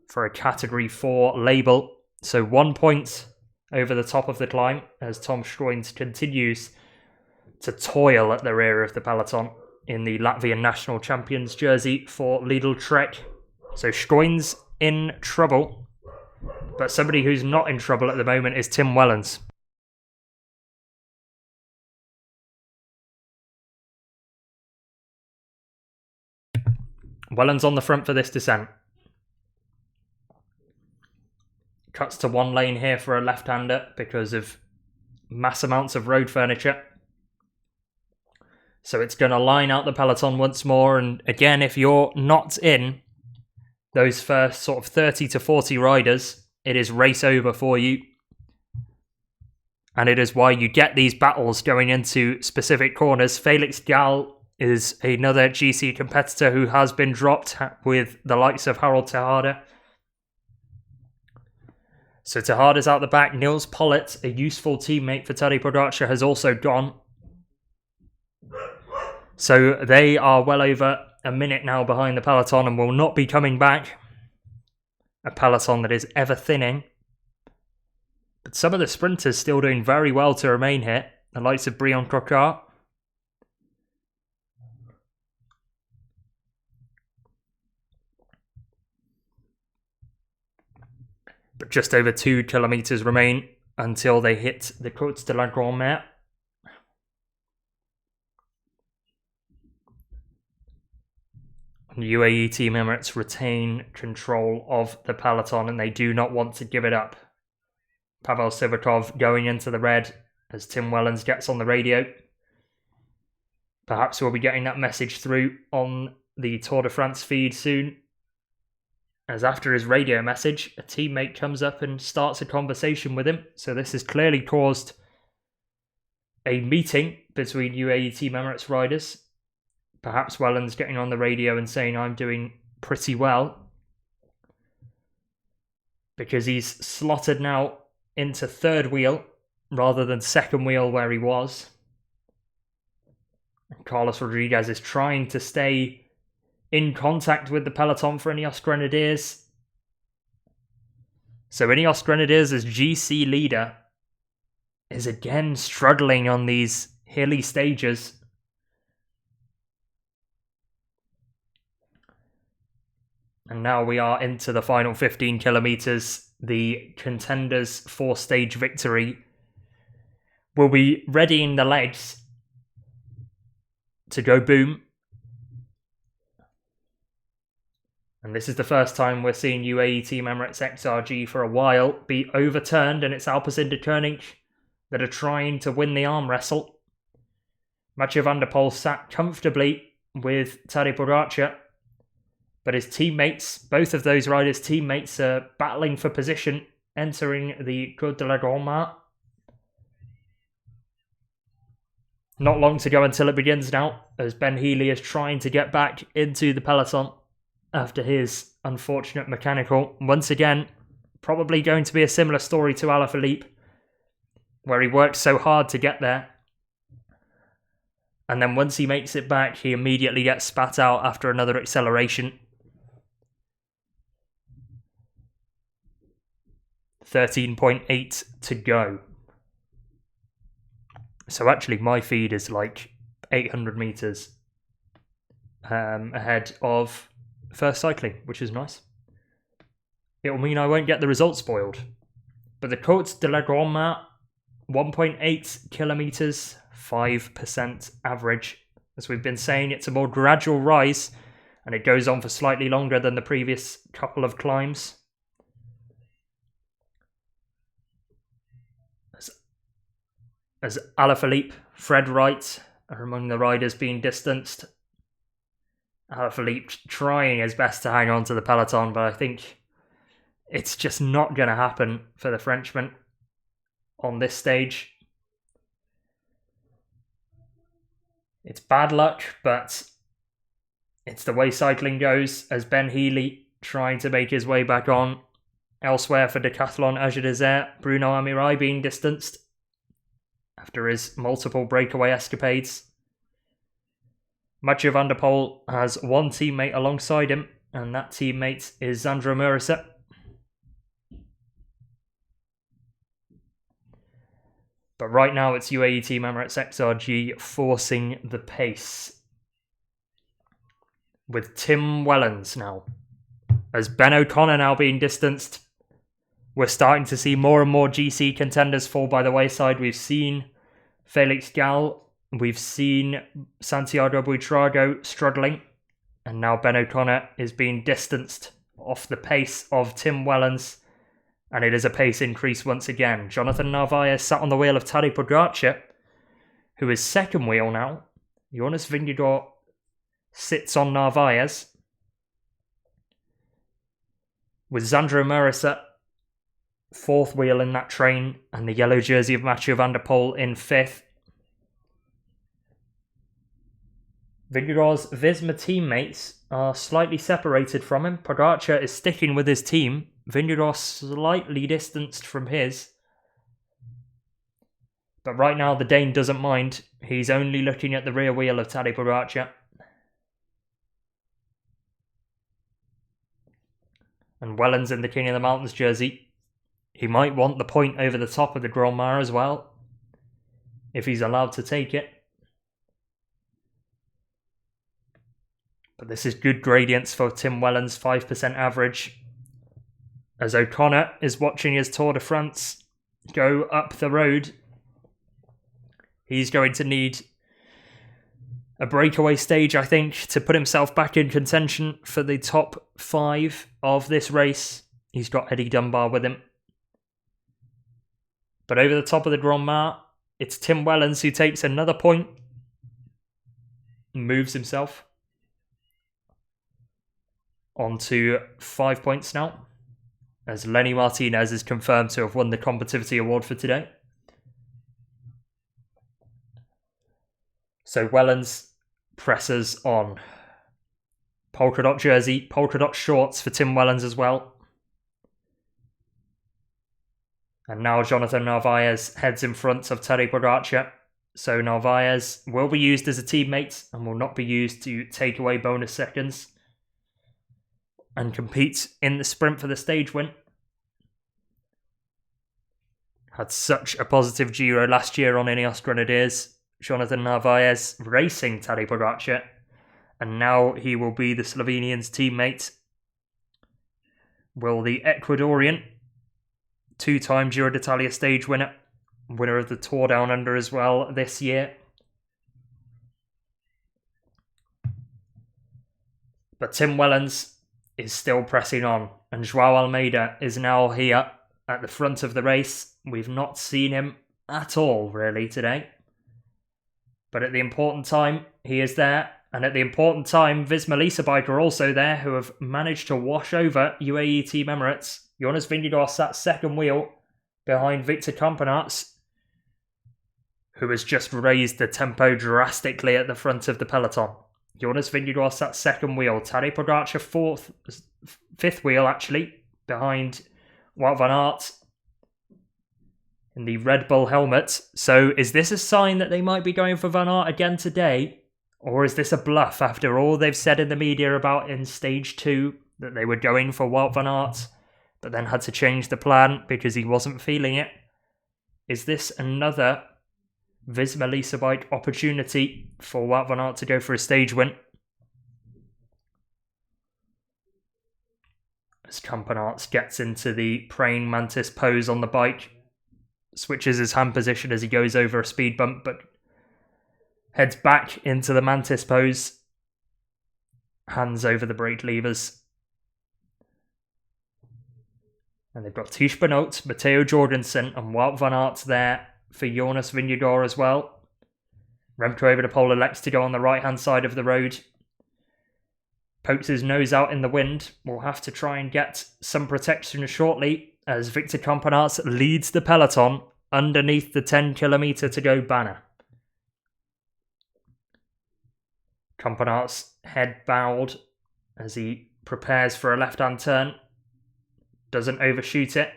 for a Category 4 label. So 1 point over the top of the climb as Tom Stroins continues to toil at the rear of the peloton in the Latvian national champions jersey for Lidl Trek. So Stroins in trouble, but somebody who's not in trouble at the moment is Tim Wellens. Wellens on the front for this descent. Cuts to one lane here for a left-hander because of mass amounts of road furniture. So it's going to line out the peloton once more. And again, if you're not in those first sort of 30 to 40 riders, it is race over for you. And it is why you get these battles going into specific corners. Felix Gall is another GC competitor who has been dropped with the likes of Harold Tejada. So Tejada's out the back. Nils Pollitt, a useful teammate for Tadej Pogacar, has also gone. So they are well over a minute now behind the peloton and will not be coming back. A peloton that is ever thinning. But some of the sprinters still doing very well to remain here. The likes of Brian Cocard. But just over 2 kilometers remain until they hit the Côte de la Grand-Mare. UAE Team Emirates retain control of the peloton and they do not want to give it up. Pavel Sivakov going into the red as Tim Wellens gets on the radio. Perhaps we'll be getting that message through on the Tour de France feed soon. As after his radio message, a teammate comes up and starts a conversation with him. So this has clearly caused a meeting between UAE Team Emirates riders. Perhaps Wellens getting on the radio and saying, I'm doing pretty well. Because he's slotted now into third wheel rather than second wheel where he was. And Carlos Rodriguez is trying to stay in contact with the peloton for Ineos Grenadiers. So Ineos Grenadiers as GC leader is again struggling on these hilly stages. And now we are into the final 15 kilometers. The contenders' 4-stage victory will be readying the legs to go boom And this is the first time we're seeing UAE Team Emirates XRG for a while be overturned, and it's Alpecin-Deceuninck that are trying to win the arm wrestle. Mathieu Van Der Poel sat comfortably with Tadej Pogacar, but his teammates, both of those riders' teammates, are battling for position entering the Côte de la Grand-Mare. Not long to go until it begins now, as Ben Healy is trying to get back into the peloton after his unfortunate mechanical. Once again, probably going to be a similar story to Alaphilippe, where he worked so hard to get there. And then once he makes it back, he immediately gets spat out after another acceleration. 13.8 to go. So actually my feed is like 800 meters ahead of first cycling, which is nice. It will mean I won't get the results spoiled. But the Côte de la Grand-Mare, 1.8 kilometers, 5% average. As we've been saying, it's a more gradual rise, and it goes on for slightly longer than the previous couple of climbs. As Alaphilippe, Fred Wright are among the riders being distanced. Alaphilippe trying his best to hang on to the peloton, but I think it's just not going to happen for the Frenchman on this stage. It's bad luck, but it's the way cycling goes, as Ben Healy trying to make his way back on. Elsewhere for Decathlon Age Desert, Bruno Amirai being distanced after his multiple breakaway escapades. Mathieu Van Der Poel has one teammate alongside him, and that teammate is Sandro Murisa. But right now it's UAE Team Emirates XRG forcing the pace, with Tim Wellens now. As Ben O'Connor now being distanced, we're starting to see more and more GC contenders fall by the wayside. We've seen Felix Gall, we've seen Santiago Buitrago struggling, and now Ben O'Connor is being distanced off the pace of Tim Wellens, and it is a pace increase once again. Jonathan Narvaez sat on the wheel of Tadej Pogacar, who is second wheel now. Jonas Vingegaard sits on Narvaez, with Sandro Murisa fourth wheel in that train, and the yellow jersey of Mathieu Van Der Poel in fifth. Vingegaard's Visma teammates are slightly separated from him. Pogacar is sticking with his team. Vingegaard slightly distanced from his. But right now the Dane doesn't mind. He's only looking at the rear wheel of Tadej Pogacar. And Wellens in the King of the Mountains jersey. He might want the point over the top of the Grand Mare as well, if he's allowed to take it. But this is good gradients for Tim Wellens, 5% average. As O'Connor is watching his Tour de France go up the road, he's going to need a breakaway stage, I think, to put himself back in contention for the top 5 of this race. He's got Eddie Dunbar with him. But over the top of the Grand Mare, it's Tim Wellens who takes another point and moves himself onto 5 points now, as Lenny Martinez is confirmed to have won the Combativity Award for today. So Wellens presses on. Polka dot jersey, polka dot shorts for Tim Wellens as well. And now Jonathan Narvaez heads in front of Tadej Pogacar. So Narvaez will be used as a teammate and will not be used to take away bonus seconds and compete in the sprint for the stage win. Had such a positive Giro last year on Ineos Grenadiers. Jonathan Narvaez racing Tadej Pogacar, and now he will be the Slovenian's teammate. Will the Ecuadorian, two-time Giro d'Italia stage winner, winner of the Tour Down Under as well this year. But Tim Wellens is still pressing on, and João Almeida is now here at the front of the race. We've not seen him at all, really, today. But at the important time, he is there. And at the important time, Visma Lease-A-Bike are also there, who have managed to wash over UAE Team Emirates. Jonas Vingegaard sat second wheel behind Victor Campenaerts, who has just raised the tempo drastically at the front of the peloton. Jonas Vingegaard sat second wheel. Tadej Pogacar fifth wheel, actually, behind Wout van Aert in the Red Bull helmet. So is this a sign that they might be going for Van Aert again today? Or is this a bluff after all they've said in the media about in stage 2 that they were going for Wout van Aert, but then had to change the plan because he wasn't feeling it? Is this another Visma Lease-A-Bike opportunity for Wout van Aert to go for a stage win? As Campenaerts gets into the praying mantis pose on the bike, switches his hand position as he goes over a speed bump, but heads back into the mantis pose, hands over the brake levers. And they've got Tiesj Benoot, Matteo Jorgensen and Wout van Aert there for Jonas Vingegaard as well. Remco Evenepoel elects to go on the right-hand side of the road. Pokes his nose out in the wind. We'll have to try and get some protection shortly as Victor Campenaerts leads the peloton underneath the 10km to go banner. Campenaerts head bowed as he prepares for a left-hand turn. Doesn't overshoot it.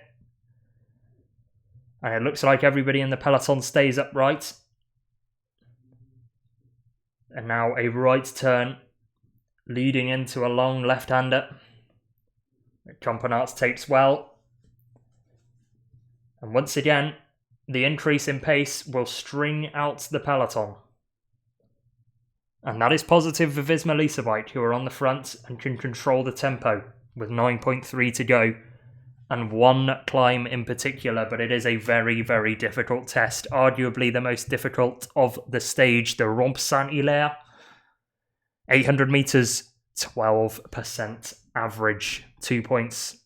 And it looks like everybody in the peloton stays upright. And now a right turn leading into a long left-hander. Campenaerts takes well. And once again, the increase in pace will string out the peloton. And that is positive for Visma Lease-A-Bike, who are on the front and can control the tempo with 9.3 to go. And one climb in particular, but it is a very, very difficult test. Arguably the most difficult of the stage, the Rampe Saint-Hilaire. 800 metres, 12% average. 2 points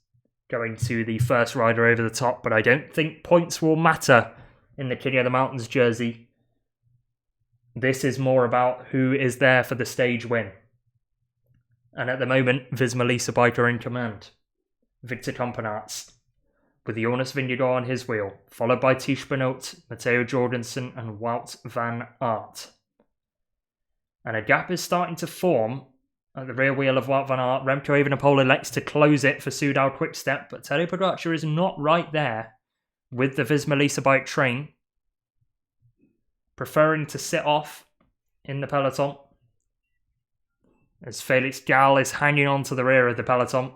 going to the first rider over the top, but I don't think points will matter in the King of the Mountains jersey. This is more about who is there for the stage win. And at the moment, Visma Lease-A-Bike are in command. Victor Campenaerts, with Jonas Vingegaard on his wheel, followed by Tiesj Benoot, Matteo Jorgensen and Wout van Aert. And a gap is starting to form at the rear wheel of Wout van Aert. Remco Evenepoel elects to close it for Soudal Quickstep, but Tadej Pogacar is not right there with the Visma Lease-A-Bike train, preferring to sit off in the peloton, as Felix Gall is hanging on to the rear of the peloton.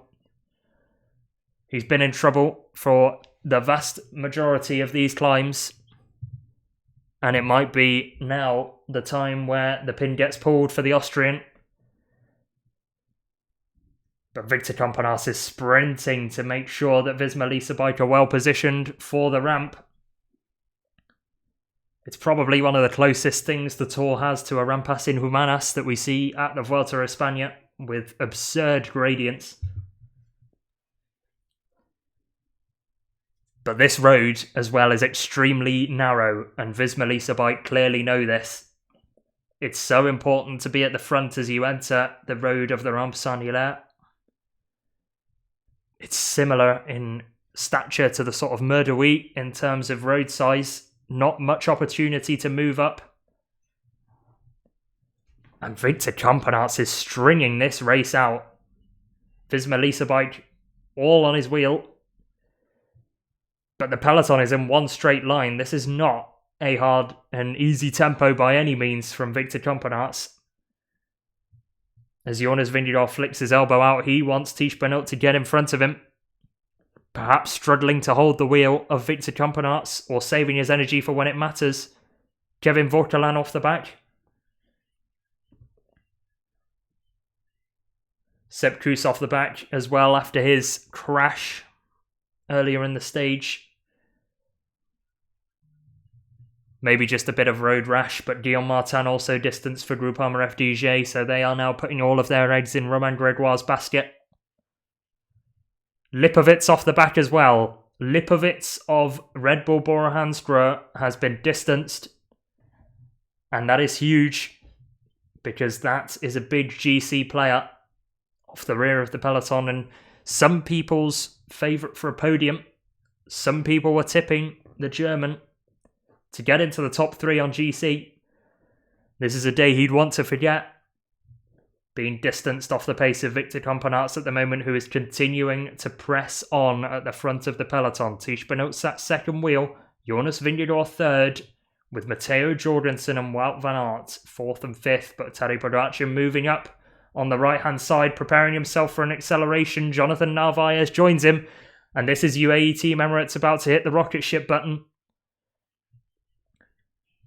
He's been in trouble for the vast majority of these climbs, and it might be now the time where the pin gets pulled for the Austrian. But Victor Campenaerts is sprinting to make sure that Visma Lease-A-Bike are well positioned for the ramp. It's probably one of the closest things the Tour has to a Rampas in Humanas that we see at the Vuelta a España, with absurd gradients. But this road as well is extremely narrow, and Visma Lease-A-Bike clearly know this. It's so important to be at the front as you enter the road of the Rampe Saint-Hilaire. It's similar in stature to the sort of Murderie in terms of road size. Not much opportunity to move up. And Victor Campenaerts is stringing this race out. Visma Lease-A-Bike all on his wheel. But the peloton is in one straight line. This is not a hard and easy tempo by any means from Victor Campenaerts. As Jonas Vingegaard flicks his elbow out, he wants Tiesj Benoot to get in front of him. Perhaps struggling to hold the wheel of Victor Campenaerts, or saving his energy for when it matters. Kevin Vorkelan off the back. Sepp Kuss off the back as well after his crash earlier in the stage. Maybe just a bit of road rash, but Guillaume Martin also distanced for Groupama FDJ, so they are now putting all of their eggs in Romain Gregoire's basket. Lipovitz off the back as well. Lipovitz of Red Bull Bora Hansgrohe has been distanced. And that is huge, because that is a big GC player off the rear of the peloton, and some people's favourite for a podium. Some people were tipping the German to get into the top 3 on GC. This is a day he'd want to forget. Being distanced off the pace of Victor Campenaerts at the moment, who is continuing to press on at the front of the peloton. Tadej Pogacar sat second wheel, Jonas Vingegaard third, with Matteo Jorgensen and Wout van Aert 4th and 5th, but Tadej Pogacar moving up on the right-hand side, preparing himself for an acceleration. Jonathan Narvaez joins him, and this is UAE Team Emirates about to hit the rocket ship button.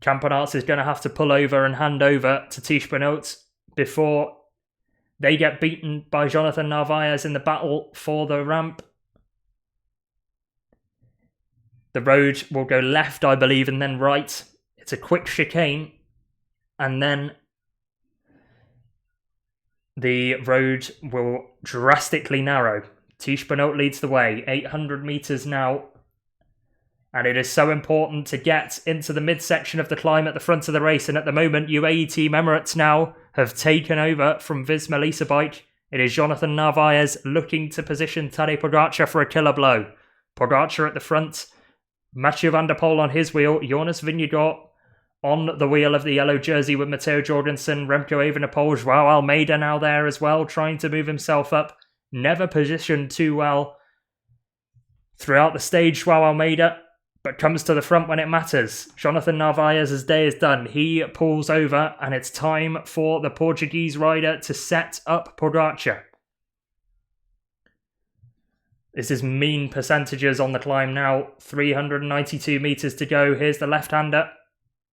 Campenaerts is going to have to pull over and hand over to Tadej Pogacar before they get beaten by Jonathan Narvaez in the battle for the ramp. The road will go left, I believe, and then right. It's a quick chicane. And then the road will drastically narrow. Tadej Pogacar leads the way, 800 metres now. And it is so important to get into the midsection of the climb at the front of the race. And at the moment, UAE Team Emirates now have taken over from Visma Lease-A-Bike. It is Jonathan Narvaez looking to position Tadej Pogacar for a killer blow. Pogacar at the front. Mathieu Van Der Poel on his wheel. Jonas Vingegaard on the wheel of the yellow jersey with Matteo Jorgensen. Remco Evenepoel. Joao Almeida now there as well, trying to move himself up. Never positioned too well throughout the stage, Joao Almeida, but comes to the front when it matters. Jonathan Narvaez's day is done. He pulls over, and it's time for the Portuguese rider to set up Pogacar. This is mean percentages on the climb now. 392 metres to go. Here's the left-hander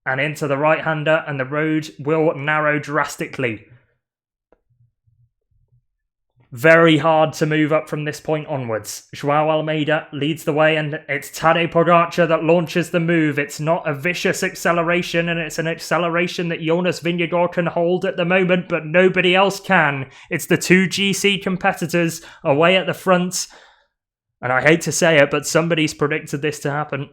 and into the right-hander, and the road will narrow drastically. Very hard to move up from this point onwards. Joao Almeida leads the way, and it's Tadej Pogacar that launches the move. It's not a vicious acceleration, and it's an acceleration that Jonas Vingegaard can hold at the moment, but nobody else can. It's the 2 GC competitors away at the front. And I hate to say it, but somebody's predicted this to happen.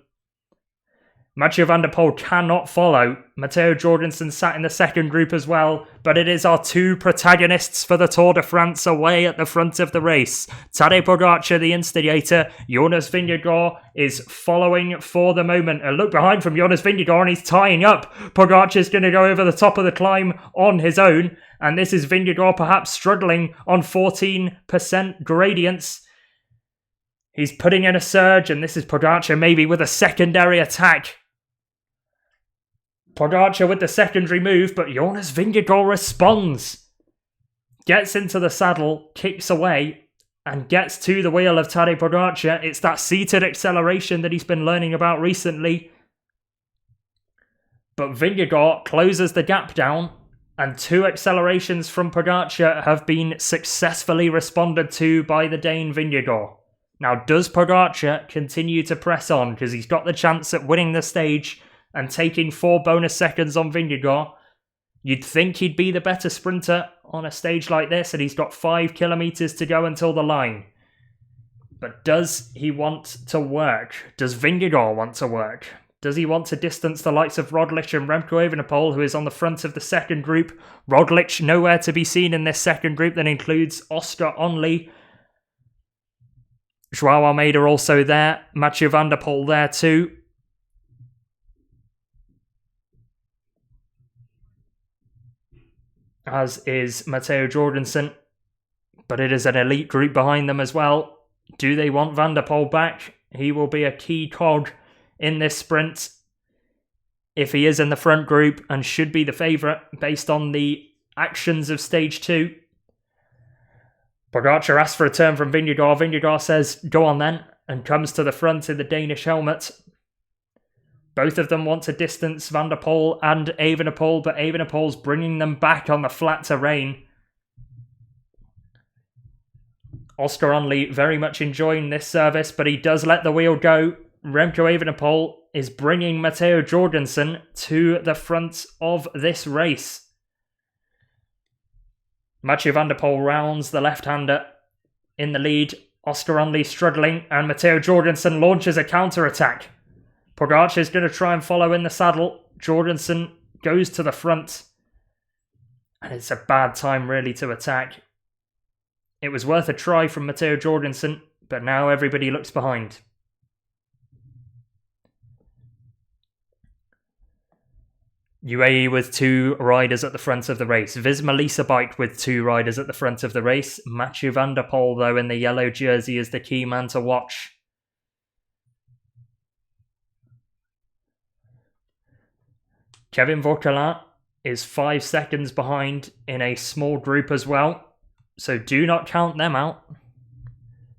Mathieu Van Der Poel cannot follow. Matteo Jorgensen sat in the second group as well, but it is our 2 protagonists for the Tour de France away at the front of the race. Tadej Pogacar, the instigator. Jonas Vingegaard is following for the moment. A look behind from Jonas Vingegaard, and he's tying up. Pogacar is going to go over the top of the climb on his own, and this is Vingegaard perhaps struggling on 14% gradients. He's putting in a surge, and this is Pogacar maybe with a secondary attack. Pogacar with the secondary move, but Jonas Vingegaard responds. Gets into the saddle, kicks away, and gets to the wheel of Tadej Pogacar. It's that seated acceleration that he's been learning about recently. But Vingegaard closes the gap down, and 2 accelerations from Pogacar have been successfully responded to by the Dane Vingegaard. Now, does Pogacar continue to press on? Because he's got the chance at winning the stage and taking 4 bonus seconds on Vingegaard. You'd think he'd be the better sprinter on a stage like this, and he's got 5 kilometres to go until the line. But does he want to work? Does Vingegaard want to work? Does he want to distance the likes of Roglic and Remco Evenepoel, who is on the front of the second group? Roglic nowhere to be seen in this second group that includes Oscar Onley. Joao Almeida also there. Mathieu Van Der Poel there too. As is Matteo Jorgensen. But it is an elite group behind them as well. Do they want Van Der Poel back? He will be a key cog in this sprint if he is in the front group, and should be the favourite based on the actions of stage 2. Pogacar asks for a turn from Vingegaard. Vingegaard says, go on then, and comes to the front in the Danish helmet. Both of them want to distance Van Der Poel and Evenepoel, but Evenepoel's bringing them back on the flat terrain. Oscar Onley very much enjoying this service, but he does let the wheel go. Remco Evenepoel is bringing Matteo Jorgensen to the front of this race. Mathieu Van Der Poel rounds the left-hander in the lead. Oscar Onley struggling, and Matteo Jorgensen launches a counter-attack. Pogacar is going to try and follow in the saddle. Jorgensen goes to the front. And it's a bad time really to attack. It was worth a try from Matteo Jorgensen, but now everybody looks behind. UAE with 2 riders at the front of the race. Visma Lease-A-Bike with 2 riders at the front of the race. Mathieu Van Der Poel, though, in the yellow jersey is the key man to watch. Kevin Vauquelin is 5 seconds behind in a small group as well, so do not count them out.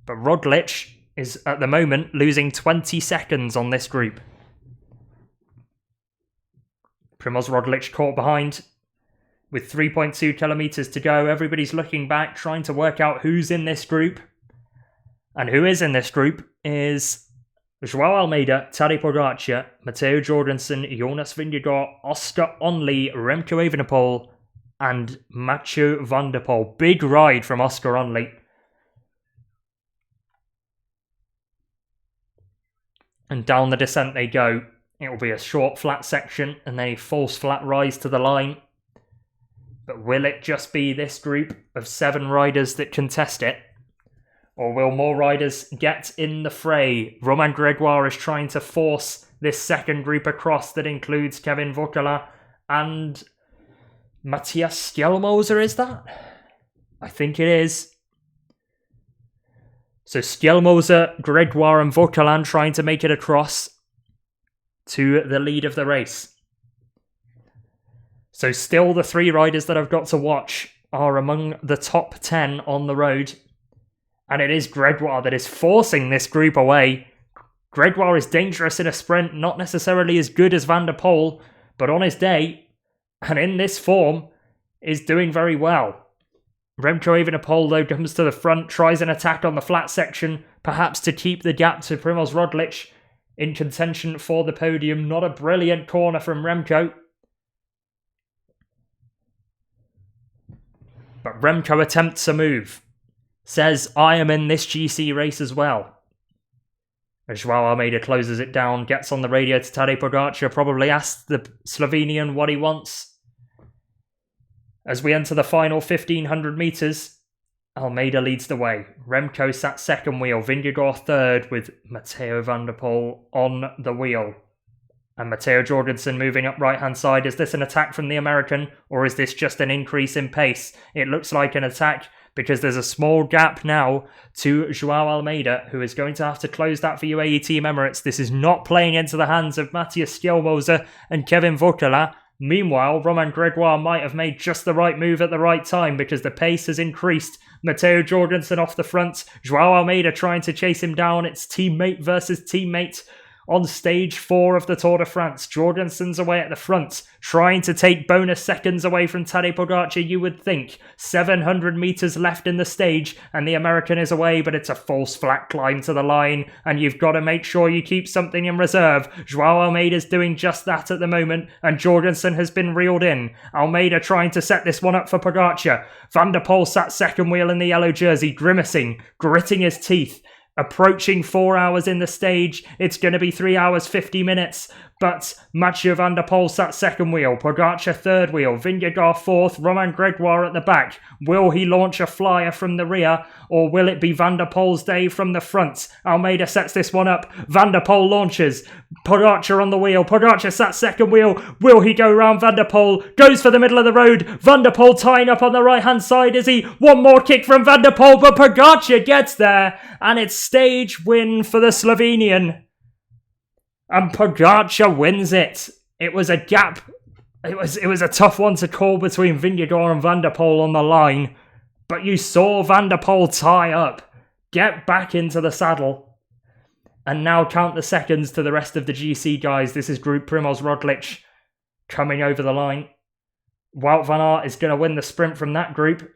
But Roglic is, at the moment, losing 20 seconds on this group. Primož Roglic caught behind with 3.2 kilometers to go. Everybody's looking back, trying to work out who's in this group. And who is in this group is João Almeida, Tadej Pogacar, Matteo Jorgensen, Jonas Vingegaard, Oscar Onley, Remco Evenepoel, and Mathieu Van Der Poel. Big ride from Oscar Onley. And down the descent they go. It will be a short flat section and then a false flat rise to the line. But will it just be this group of 7 riders that contest it? Or will more riders get in the fray? Romain Grégoire is trying to force this second group across that includes Kevin Vauquelin and Matthias Skjelmoser, is that? I think it is. So Skjelmoser, Grégoire and Vauquelin trying to make it across to the lead of the race. So still the 3 riders that I've got to watch are among the top 10 on the road. And it is Grégoire that is forcing this group away. Grégoire is dangerous in a sprint, not necessarily as good as Van Der Poel, but on his day, and in this form, is doing very well. Remco Evenepoel, though, comes to the front, tries an attack on the flat section, perhaps to keep the gap to Primož Roglic in contention for the podium. Not a brilliant corner from Remco. But Remco attempts a move. Says, I am in this GC race as well. As João Almeida closes it down, gets on the radio to Tadej Pogacar, probably asks the Slovenian what he wants. As we enter the final 1500 metres, Almeida leads the way. Remco sat second wheel, Vingegaard third with Matteo Van Der Poel on the wheel. And Matteo Jorgensen moving up right-hand side. Is this an attack from the American, or is this just an increase in pace? It looks like an attack, because there's a small gap now to João Almeida, who is going to have to close that for UAE Team Emirates. This is not playing into the hands of Matthias Skjelmoser and Kevin Vauquelin. Meanwhile, Romain Grégoire might have made just the right move at the right time, because the pace has increased. Matteo Jorgensen off the front. João Almeida trying to chase him down. It's teammate versus teammate on stage 4 of the Tour de France. Jorgensen's away at the front, trying to take bonus seconds away from Tadej Pogacar, you would think. 700 metres left in the stage, and the American is away, but it's a false flat climb to the line, and you've got to make sure you keep something in reserve. João Almeida's doing just that at the moment, and Jorgensen has been reeled in. Almeida trying to set this one up for Pogacar. Van Der Poel sat second wheel in the yellow jersey, grimacing, gritting his teeth. Approaching 4 hours in the stage. It's going to be 3 hours 50 minutes. But Mathieu Van Der Poel sat second wheel. Pogacar third wheel. Vingegaard fourth. Romain Grégoire at the back. Will he launch a flyer from the rear? Or will it be Van Der Poel's day from the front? Almeida sets this one up. Van Der Poel launches. Pogacar on the wheel. Pogacar sat second wheel. Will he go round Van Der Poel? Goes for the middle of the road. Van Der Poel tying up on the right hand side. Is he? One more kick from Van Der Poel, but Pogacar gets there. And it's stage win for the Slovenian. And Pogacar wins it. It was a gap. It was a tough one to call between Vingegaard and Van Der Poel on the line. But you saw Van Der Poel tie up, get back into the saddle, and now count the seconds to the rest of the GC guys. This is Group Primož Roglic coming over the line. Wout van Aert is going to win the sprint from that group.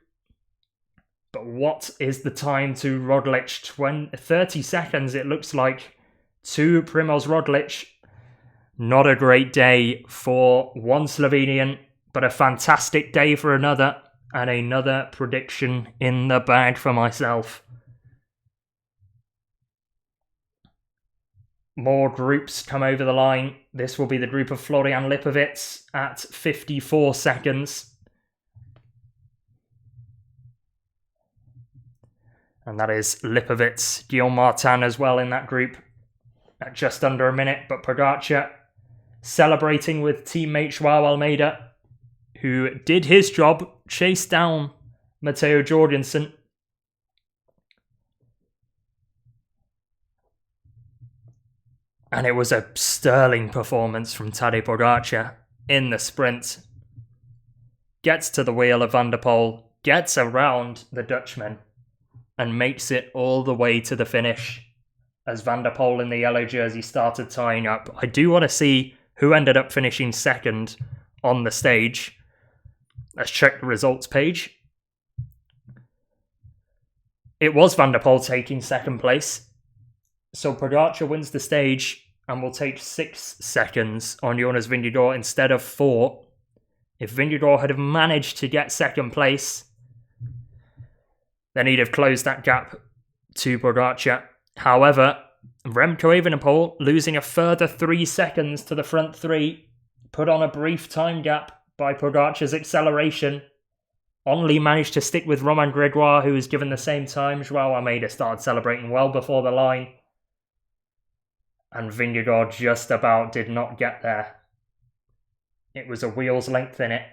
But what is the time to Roglic? 30 seconds, it looks like, to Primož Roglic. Not a great day for one Slovenian, but a fantastic day for another, and another prediction in the bag for myself. more groups come over the line. This will be the group of Florian Lipovic at 54 seconds. And that is Lipovic, Guillaume Martin as well in that group at just under a minute. But Pogacar celebrating with teammate Joao Almeida, who did his job, chased down Matteo Jorgensen. And it was a sterling performance from Tadej Pogacar in the sprint. Gets to the wheel of Van Der Poel, gets around the Dutchman, and makes it all the way to the finish as Van Der Poel in the yellow jersey started tying up. I do want to see who ended up finishing second on the stage. Let's check the results page. It was Van Der Poel taking second place. So Pogacar wins the stage and will take 6 seconds on Jonas Vingegaard instead of 4. If Vingegaard had managed to get second place, then he'd have closed that gap to Pogacar. However, Remco Evenepoel, losing a further 3 seconds to the front three, put on a brief time gap by Pogacar's acceleration. Only managed to stick with Romain Grégoire, who was given the same time. Joao Almeida started celebrating well before the line. And Vingegaard just about did not get there. It was a wheel's length in it.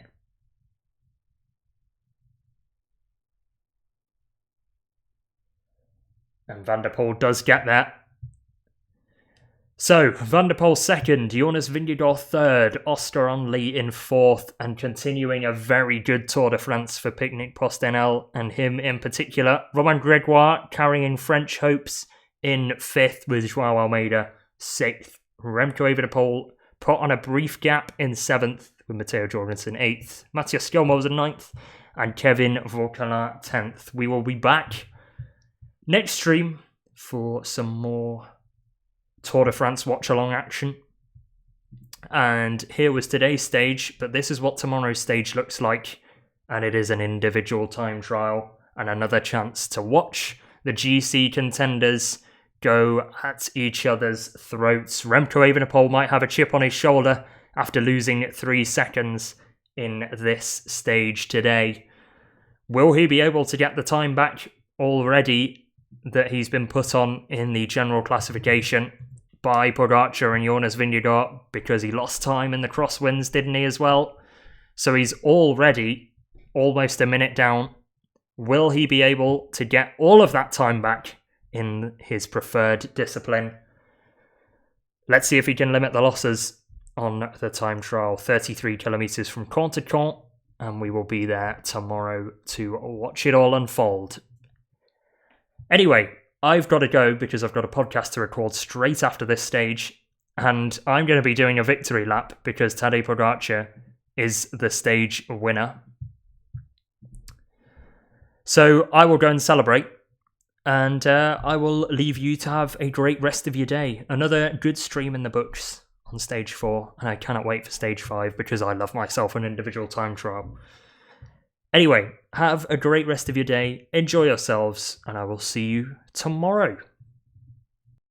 And Van Der Poel does get there. So, Van Der Poel second, Jonas Vingegaard third, Oscar Onley in fourth, and continuing a very good Tour de France for Picnic Postenel and him in particular. Romain Grégoire carrying French hopes in fifth with Joao Almeida sixth. Remco Evenepoel put on a brief gap in seventh with Matteo Jorgensen eighth. Matthias Skjelmose in ninth and Kevin Vauquelin 10th. We will be back next stream for some more Tour de France watch-along action. And here was today's stage, but this is what tomorrow's stage looks like. And it is an individual time trial and another chance to watch the GC contenders go at each other's throats. Remco Evenepoel might have a chip on his shoulder after losing 3 seconds in this stage today. Will he be able to get the time back already that he's been put on in the general classification by Pogacar and Jonas Vingegaard, because he lost time in the crosswinds, didn't he, as well? So he's already almost a minute down. Will he be able to get all of that time back in his preferred discipline? Let's see if he can limit the losses on the time trial. 33 kilometres from Caen to Caen, and we will be there tomorrow to watch it all unfold. Anyway, I've got to go because I've got a podcast to record straight after this stage, and I'm going to be doing a victory lap because Tadej Pogacar is the stage winner. So I will go and celebrate, and I will leave you to have a great rest of your day. Another good stream in the books on stage 4, and I cannot wait for stage 5 because I love myself an individual time trial. Anyway, have a great rest of your day, enjoy yourselves, and I will see you tomorrow.